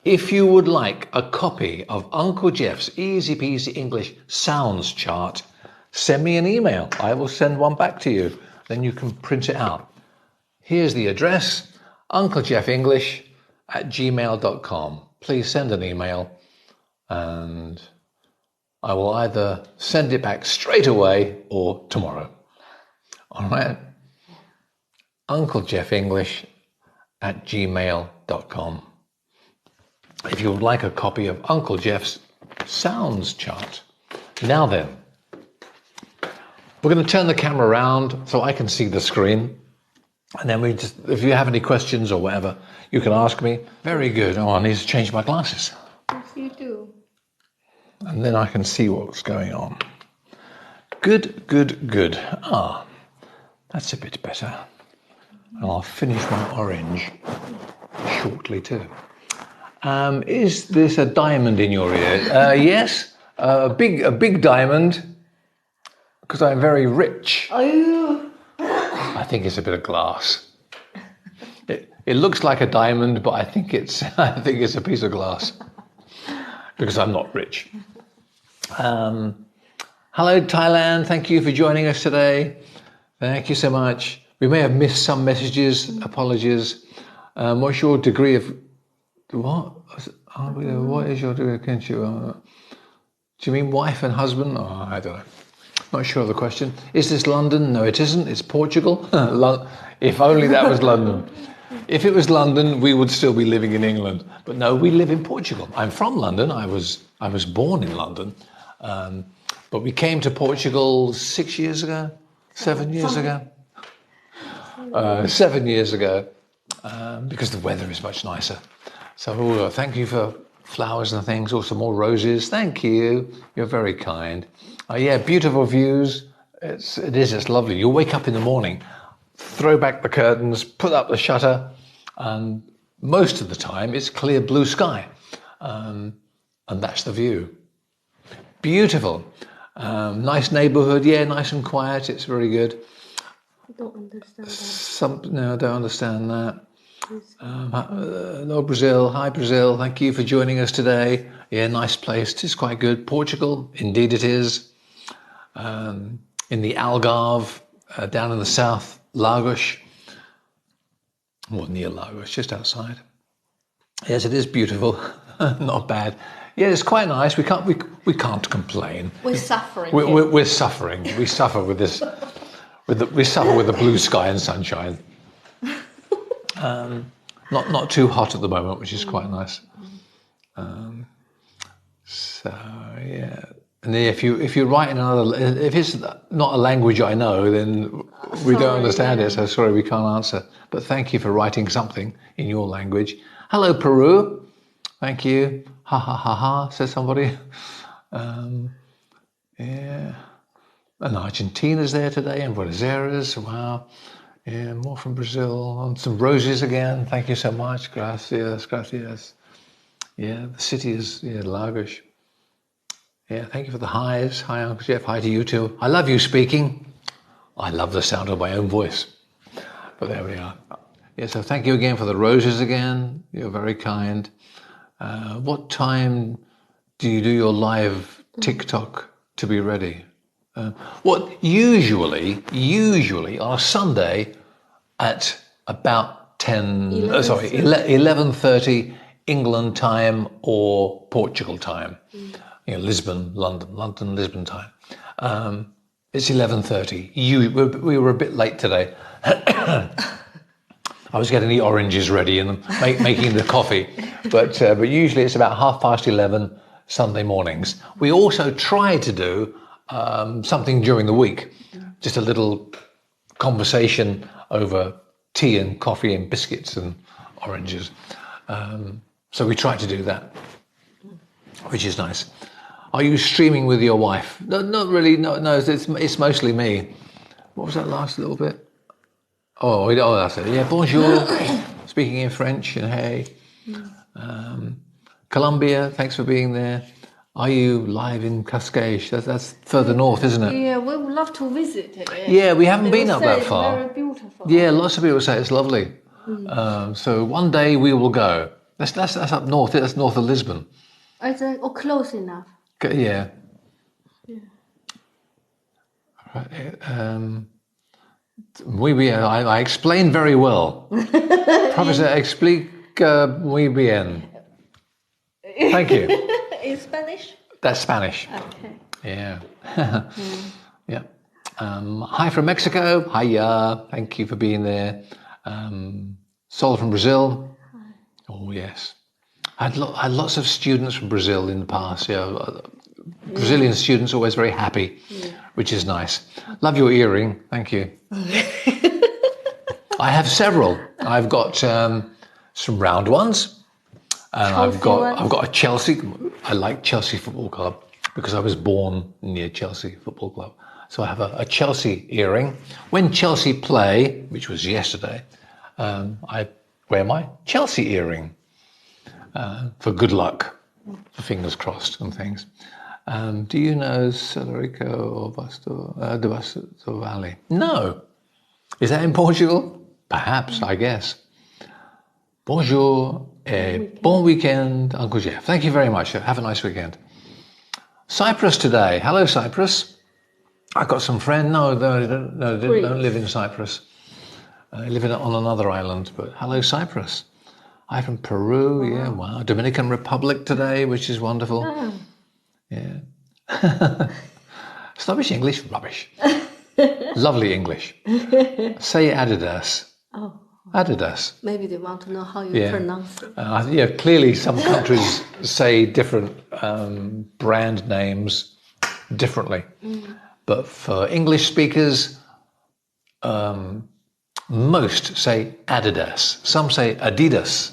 If you would like a copy of Uncle Geoff's Easy-Peasy English sounds chart, send me an email. I will send one back to you. Then you can print it out. Here's the address, unclegeofFenglish@gmail.com. Please send an email and I will either send it back straight away or tomorrow. All right? unclegeofFenglish@gmail.com. If you would like a copy of Uncle Geoff's sounds chart. Now then, we're going to turn the camera around so I can see the screen. And then if you have any questions or whatever, you can ask me. Very good. Oh, I need to change my glasses. Yes, you do. And then I can see what's going on. Good. Ah, that's a bit better. And I'll finish my orange shortly too. Is this a diamond in your ear? Yes, a big diamond, because I'm very rich. Oh. I think it's a bit of glass. It looks like a diamond, but I think it's a piece of glass, because I'm not rich. Hello, Thailand. Thank you for joining us today. Thank you so much. We may have missed some messages. Apologies. What's your degree of what? What is your degree of kinship? Do you mean wife and husband? Oh, I don't know. Not sure of the question. Is this London? No, it isn't. It's Portugal. If only that was London. If it was London, we would still be living in England. But no, we live in Portugal. I'm from London. I was born in London. But we came to Portugal 7 years ago. 7 years ago. 7 years ago, because the weather is much nicer. So thank you for flowers and things, also more roses. Thank you. You're very kind. Yeah, beautiful views. It's lovely. You'll wake up in the morning, throw back the curtains, put up the shutter, and most of the time it's clear blue sky. And that's the view. Beautiful. Nice neighbourhood, yeah, nice and quiet. It's very good. I don't understand that. No, I don't understand that. Hello, Brazil. Hi, Brazil. Thank you for joining us today. Yeah, nice place. It's quite good. Portugal, indeed it is. In the Algarve, down in the south, Lagos. Or near Lagos, just outside. Yes, it is beautiful. Not bad. Yeah, it's quite nice. We can't complain. We're suffering. We're suffering. We suffer with this. We suffer with the blue sky and sunshine. Not too hot at the moment, which is quite nice. So yeah, and then if you write in another, if it's not a language I know, then we don't understand it. So sorry, we can't answer. But thank you for writing something in your language. Hello, Peru. Thank you. Ha ha ha ha, says somebody. Yeah. And Argentina's there today, and Buenos Aires. Wow. Yeah, more from Brazil. And some roses again. Thank you so much. Gracias, gracias. Yeah, the city is Lagos. Yeah, thank you for the highs. Hi, Uncle Geoff. Hi to you too. I love you speaking. I love the sound of my own voice. But there we are. Yeah, so thank you again for the roses again. You're very kind. What time do you do your live TikTok to be ready? Usually on a Sunday at about 11:30 England time or Portugal time. Lisbon, London, Lisbon time. It's 11:30. We were a bit late today. I was getting the oranges ready and making the coffee, but usually it's about 11:30 Sunday mornings. We also try to do something during the week, just a little conversation over tea and coffee and biscuits and oranges. So we try to do that, which is nice. Are you streaming with your wife? No, not really. No, it's mostly me. What was that last little bit? Oh, that's it. Yeah, bonjour. Speaking in French and hey. Colombia, thanks for being there. Are you live in Cascais? That's further north, isn't it? Yeah, we would love to visit it. Yeah, we haven't been up that far. It's very beautiful. Yeah, lots of people say it's lovely. So one day we will go. That's up north. That's north of Lisbon. Is it close enough? Yeah. Right. Muy bien. I explained very well. Professor, explique muy bien. Thank you. In Spanish? That's Spanish. Okay. Yeah. Yeah. Hi from Mexico. Hiya. Thank you for being there. Sol from Brazil. Hi. Oh, yes. I had lots of students from Brazil in the past. Yeah. Brazilian students always very happy, which is nice. Love your earring. Thank you. I have several. I've got some round ones. And I've got a Chelsea. I like Chelsea Football Club because I was born near Chelsea Football Club. So I have a Chelsea earring. When Chelsea play, which was yesterday, I wear my Chelsea earring for good luck, for fingers crossed and things. Do you know Celerico de Basto Valley? No. Is that in Portugal? Perhaps, I guess. Bonjour. Bon weekend, Uncle Geoff. Thank you very much. Have a nice weekend. Cyprus today. Hello, Cyprus. I got some friends. No, they don't live in Cyprus. They live on another island. But hello, Cyprus. I'm from Peru. Wow. Yeah, wow. Dominican Republic today, which is wonderful. Oh. Yeah. Snobbish English, rubbish. Lovely English. Say Adidas. Oh. Adidas. Maybe they want to know how you pronounce it. Yeah, clearly some countries say different brand names differently. But for English speakers, most say Adidas. Some say Adidas.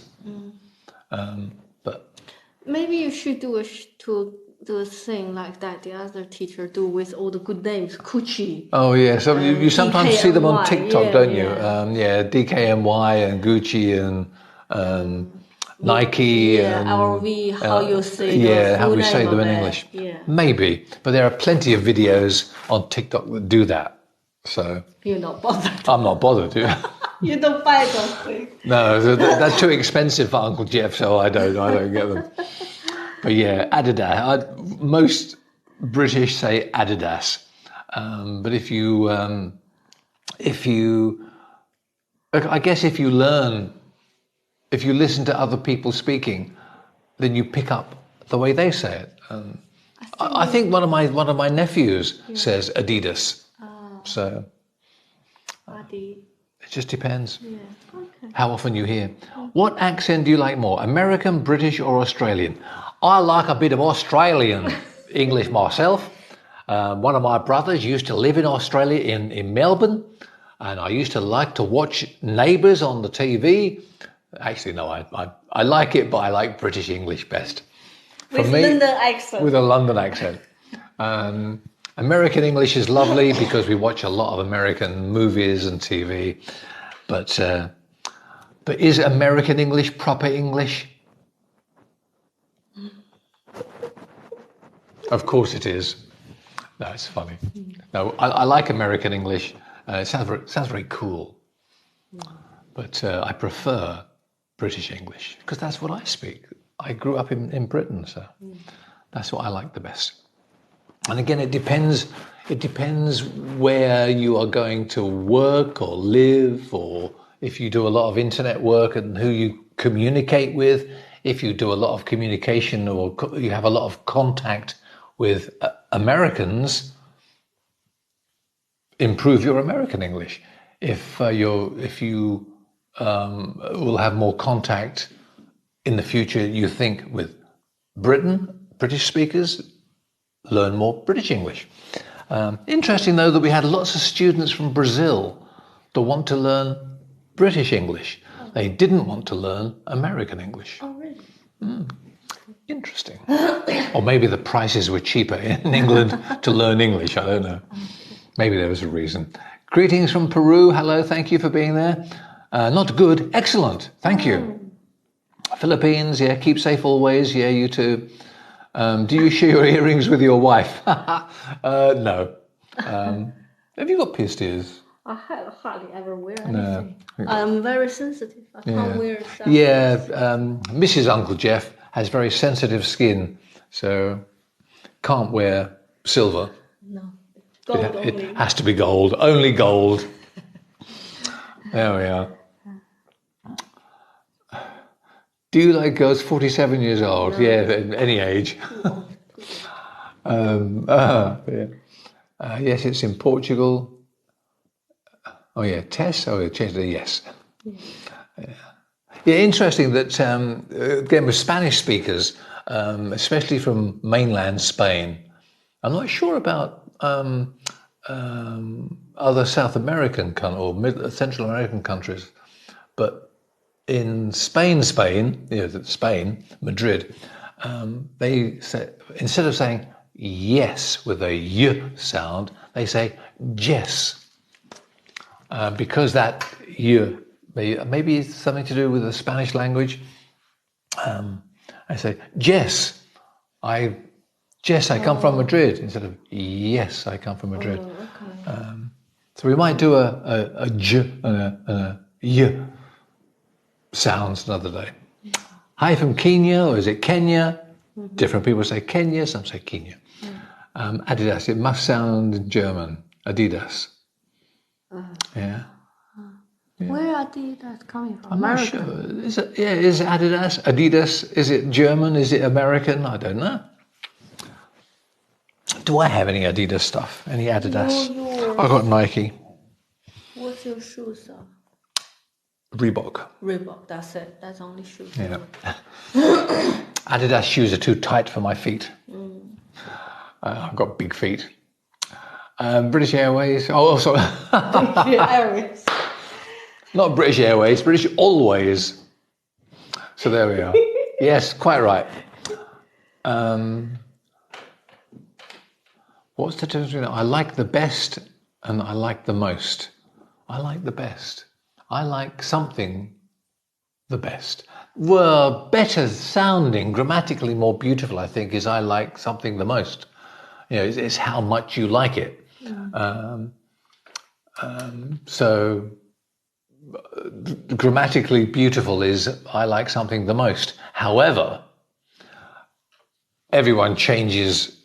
But maybe you should do a thing like that the other teacher do with all the good names, Gucci. Oh yeah, so you sometimes see them on TikTok, don't you? DKNY and Gucci and Nike. LV, how you say yeah, how we name say them in of it. English. Yeah. Maybe, but there are plenty of videos on TikTok that do that. So You're not bothered. I'm not bothered. You don't buy those things. No, that's too expensive for Uncle Geoff, so I don't get them. But yeah, Adidas. Most British say Adidas, but if you, I guess if you listen to other people speaking, then you pick up the way they say it. I think one of my nephews says Adidas. So Adi. it just depends Yeah. Okay. how often you hear. What accent do you like more, American, British, or Australian? I like a bit of Australian English myself. One of my brothers used to live in Australia in Melbourne, and I used to like to watch Neighbours on the TV. Actually, no, I like it, but I like British English best. With London accent. With a London accent. American English is lovely because we watch a lot of American movies and TV, but is American English proper English? Of course it is. No, it's funny. No, I like American English. It sounds very cool, but I prefer British English because that's what I speak. I grew up in Britain, so that's what I like the best. And again, it depends where you are going to work or live, or if you do a lot of internet work and who you communicate with. If you do a lot of communication or you have a lot of contact with Americans, improve your American English. If you will have more contact in the future, you think, with British speakers, learn more British English. Interesting, though, that we had lots of students from Brazil that want to learn British English. They didn't want to learn American English. Oh, really? Interesting. Or maybe the prices were cheaper in England to learn English. I don't know. Maybe there was a reason. Greetings from Peru. Hello, thank you for being there. Not good, excellent. Thank you. Philippines, yeah, keep safe always. Yeah, you too. Do you share your earrings with your wife? No. Have you got pierced ears? I hardly ever wear anything. I'm very sensitive. I can't wear stuff. Yeah, Mrs. Uncle Geoff has very sensitive skin, so can't wear silver. No, gold only. It has to be gold, only gold. There we are. Do you like girls 47 years old? No. Yeah, at any age. Yes, it's in Portugal. Oh yeah, Tess? Oh, change to yes. Yeah, interesting that, again, with Spanish speakers, especially from mainland Spain, I'm not sure about other South American or Central American countries, but in Spain, Madrid, they say, instead of saying yes with a y sound, they say yes. Because that y, maybe it's something to do with the Spanish language. I say, Jess, I come from Madrid, instead of yes, I come from Madrid. Oh, okay. So we might do a j and a y sounds another day. Hi from Kenya, or is it Kenya? Different people say Kenya, some say Kenya. Adidas, it must sound German. Adidas. Yeah. Where are Adidas coming from? I'm America. not sure. Is it Adidas? Adidas? Is it German? Is it American? I don't know. Do I have any Adidas stuff? Any Adidas? I got Nike. What's your shoes? Reebok. Reebok, that's it. That's only shoes. Yeah. Adidas shoes are too tight for my feet. I've got big feet. British Airways. Oh, sorry. British Airways. Not British Airways, British Always. So there we are. Yes, quite right. What's the difference between I like the best and I like the most? I like the best. I like something the best. Well, better sounding, grammatically more beautiful, I think, is I like something the most. You know, it's how much you like it. So grammatically beautiful is I like something the most. However, everyone changes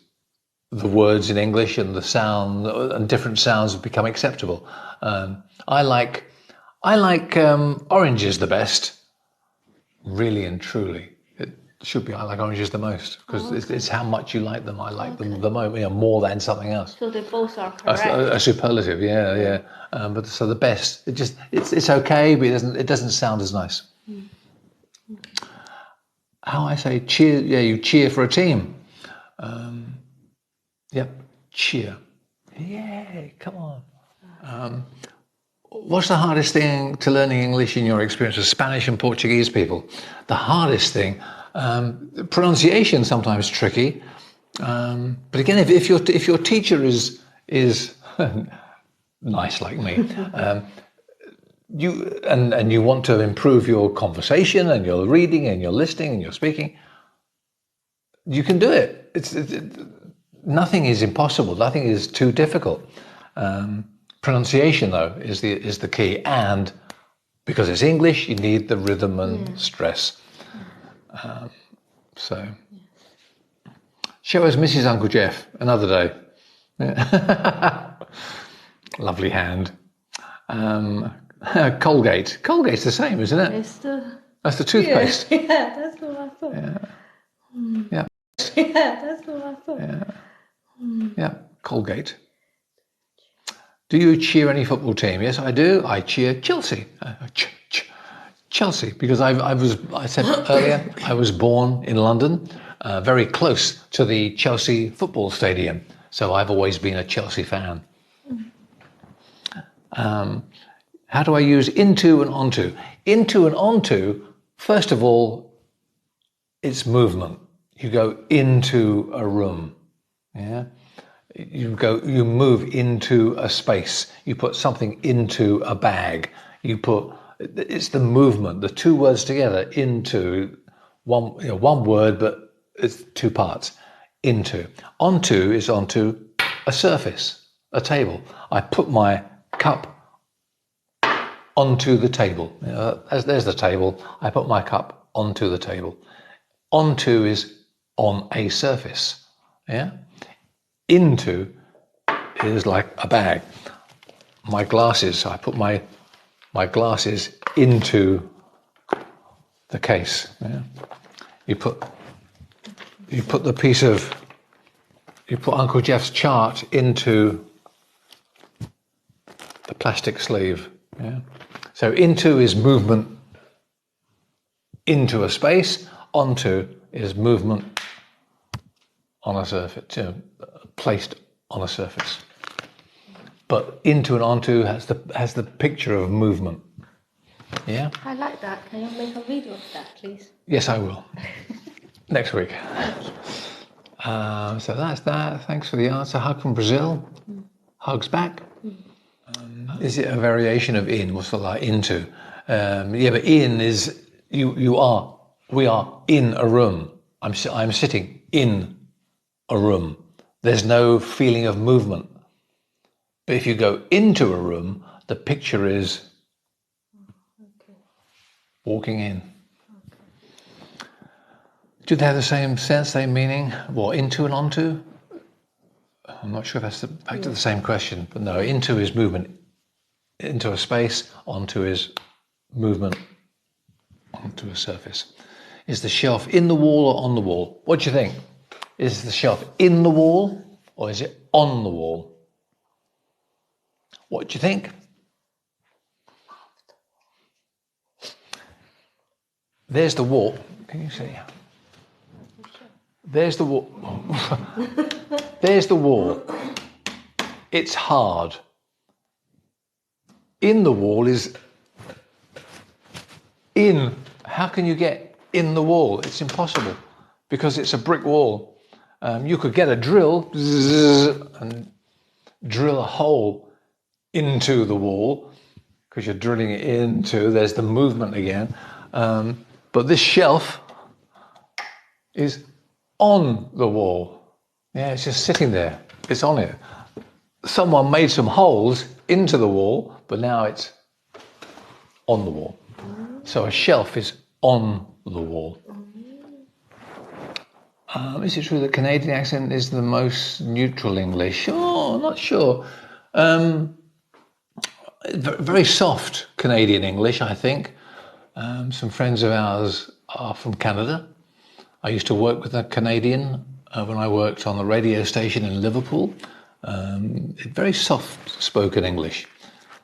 the words in English and the sound, and different sounds have become acceptable. I like oranges the best, really and truly. It should be I like oranges the most because it's how much you like them. I like them the most, you know, more than something else. So they both are correct. A superlative, yeah. But so the best, it's okay, but it doesn't sound as nice. How I say cheer? Yeah, you cheer for a team. Yep, cheer. Yay, come on. What's the hardest thing to learning English in your experience with Spanish and Portuguese people? The hardest thing, pronunciation sometimes tricky. But again, if your teacher is nice like me, you want to improve your conversation and your reading and your listening and your speaking, you can do it. Nothing is impossible. Nothing is too difficult. Pronunciation, though, is the key, and because it's English, you need the rhythm and stress. So, show us Mrs. Uncle Geoff another day. Yeah. Lovely hand. Colgate. Colgate's the same, isn't it? That's the toothpaste. Yeah, that's the one I thought. Yeah. Yeah, that's the one I thought. Yeah. Colgate. Do you cheer any football team? Yes, I do. I cheer Chelsea. Chelsea, because I said earlier, I was born in London, very close to the Chelsea football stadium. So I've always been a Chelsea fan. How do I use into and onto? Into and onto, first of all, it's movement. You go into a room. Yeah. You move into a space. You put something into a bag. It's the movement, the two words together, into one word, but it's two parts. Into. Onto is onto a surface, a table. I put my cup onto the table. There's the table. I put my cup onto the table. Onto is on a surface. Yeah. Into is like a bag. My glasses, I put my glasses into the case. Yeah. You put Uncle Geoff's chart into the plastic sleeve. Yeah. So into is movement into a space. Onto is movement on a surface, placed on a surface. But into and onto has the picture of movement. Yeah? I like that. Can you make a video of that, please? Yes, I will. Next week. So that's that. Thanks for the answer. Hug from Brazil. Hugs back. Is it a variation of in? What's the like into? Yeah, but in is we are in a room. I'm sitting in a room. There's no feeling of movement. But if you go into a room, the picture is walking in. Do they have the same sense, same meaning? What, into and onto? I'm not sure if that's back to the same question, but no, into is movement into a space, onto is movement onto a surface. Is the shelf in the wall or on the wall? What do you think? Is the shelf in the wall or is it on the wall? What do you think? There's the wall. Can you see? There's the wall. There's the wall. It's hard. In the wall is in. How can you get in the wall? It's impossible because it's a brick wall. You could get a drill and drill a hole into the wall because you're drilling it into. There's the movement again. But this shelf is on the wall. Yeah, it's just sitting there. It's on it. Someone made some holes into the wall, but now it's on the wall. So a shelf is on the wall. Is it true that Canadian accent is the most neutral English? Oh, not sure. Very soft Canadian English, I think. Some friends of ours are from Canada. I used to work with a Canadian when I worked on the radio station in Liverpool. Very soft-spoken English.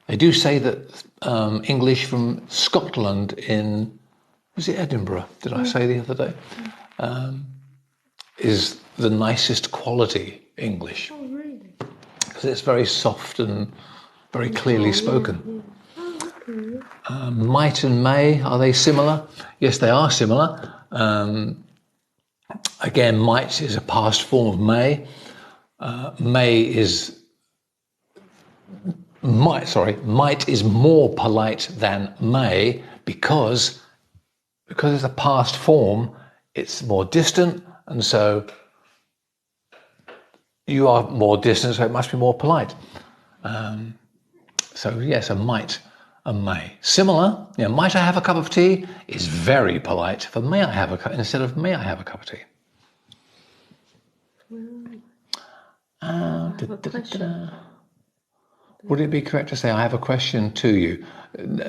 They do say that English from Scotland was it Edinburgh, did I say the other day, is the nicest quality English. Oh, really? Because it's very soft and very clearly spoken. Oh, okay. Might and may, are they similar? Yes, they are similar. Again, might is a past form of may. Might is more polite than may because it's a past form, it's more distant, and so you are more distant, so it must be more polite. So yes, a might, a may. Similar, might I have a cup of tea is very polite for may I have a cup instead of may I have a cup of tea. Would it be correct to say I have a question to you?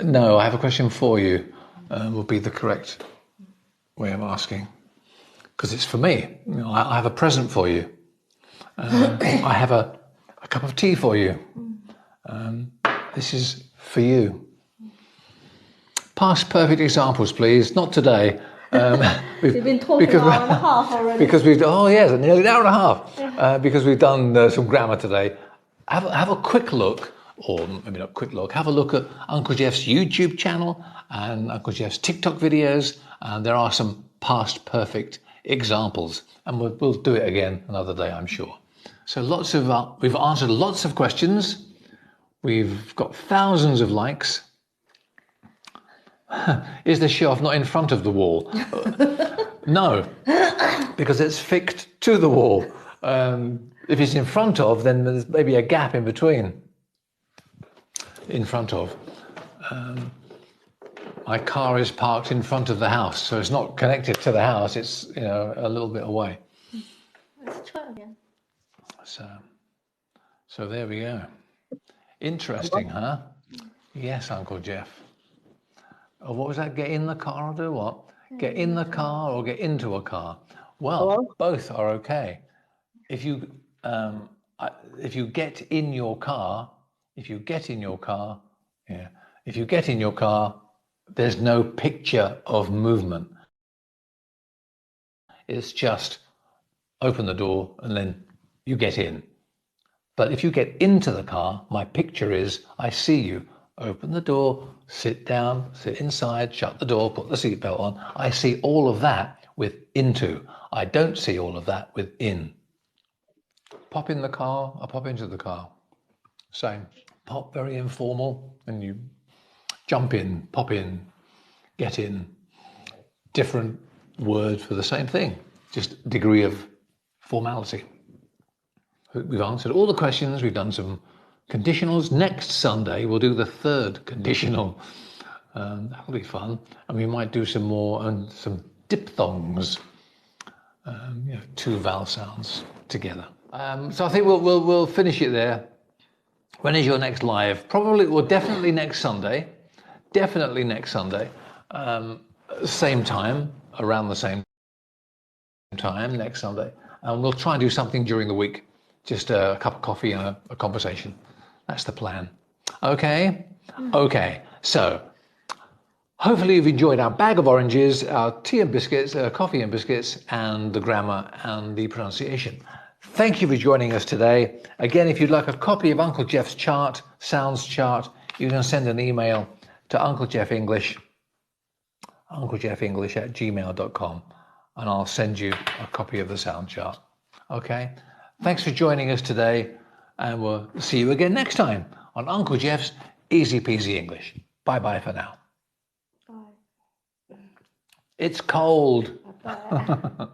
No, I have a question for you would be the correct way of asking. Because it's for me. I have a present for you. I have a cup of tea for you. This is for you. Past perfect examples, please. Not today. We've been talking an hour and a half already. Because nearly an hour and a half. Because we've done some grammar today. Have a quick look, or maybe not quick look, have a look at Uncle Geoff's YouTube channel and Uncle Geoff's TikTok videos. And there are some past perfect examples. And we'll do it again another day, I'm sure. So we've answered lots of questions. We've got thousands of likes. Is the shelf not in front of the wall? No, because it's fixed to the wall. If it's in front of, then there's maybe a gap in between. In front of. My car is parked in front of the house, so it's not connected to the house. It's a little bit away. Let's try again. So there we go. Interesting, huh? Yes, Uncle Geoff. Oh, what was that? Get in the car or do what? Get in the car or get into a car? Well, both are okay. If you get in your car, there's no picture of movement. It's just open the door and then you get in. But if you get into the car, my picture is I see you. Open the door, sit down, sit inside, shut the door, put the seatbelt on. I see all of that with into. I don't see all of that with in. Pop in the car, I pop into the car. Same. Pop, very informal, and you jump in, pop in, get in. Different word for the same thing, just degree of formality. We've answered all the questions, we've done some conditionals. Next Sunday, we'll do the third conditional. That'll be fun. And we might do some more and some diphthongs, two vowel sounds together. So I think we'll finish it there. When is your next live? Definitely next Sunday. Definitely next Sunday. Same time, around the same time next Sunday. And we'll try and do something during the week. Just a cup of coffee and a conversation. That's the plan. Okay? Okay. So, hopefully you've enjoyed our bag of oranges, our tea and biscuits, coffee and biscuits, and the grammar and the pronunciation. Thank you for joining us today. Again, if you'd like a copy of Uncle Geoff's chart, sounds chart, you can send an email to Uncle Geoff English, unclegeofenglish@gmail.com, and I'll send you a copy of the sound chart. Okay? Thanks for joining us today, and we'll see you again next time on Uncle Geoff's Easy-Peasy English. Bye-bye for now. Bye. It's cold. Bye.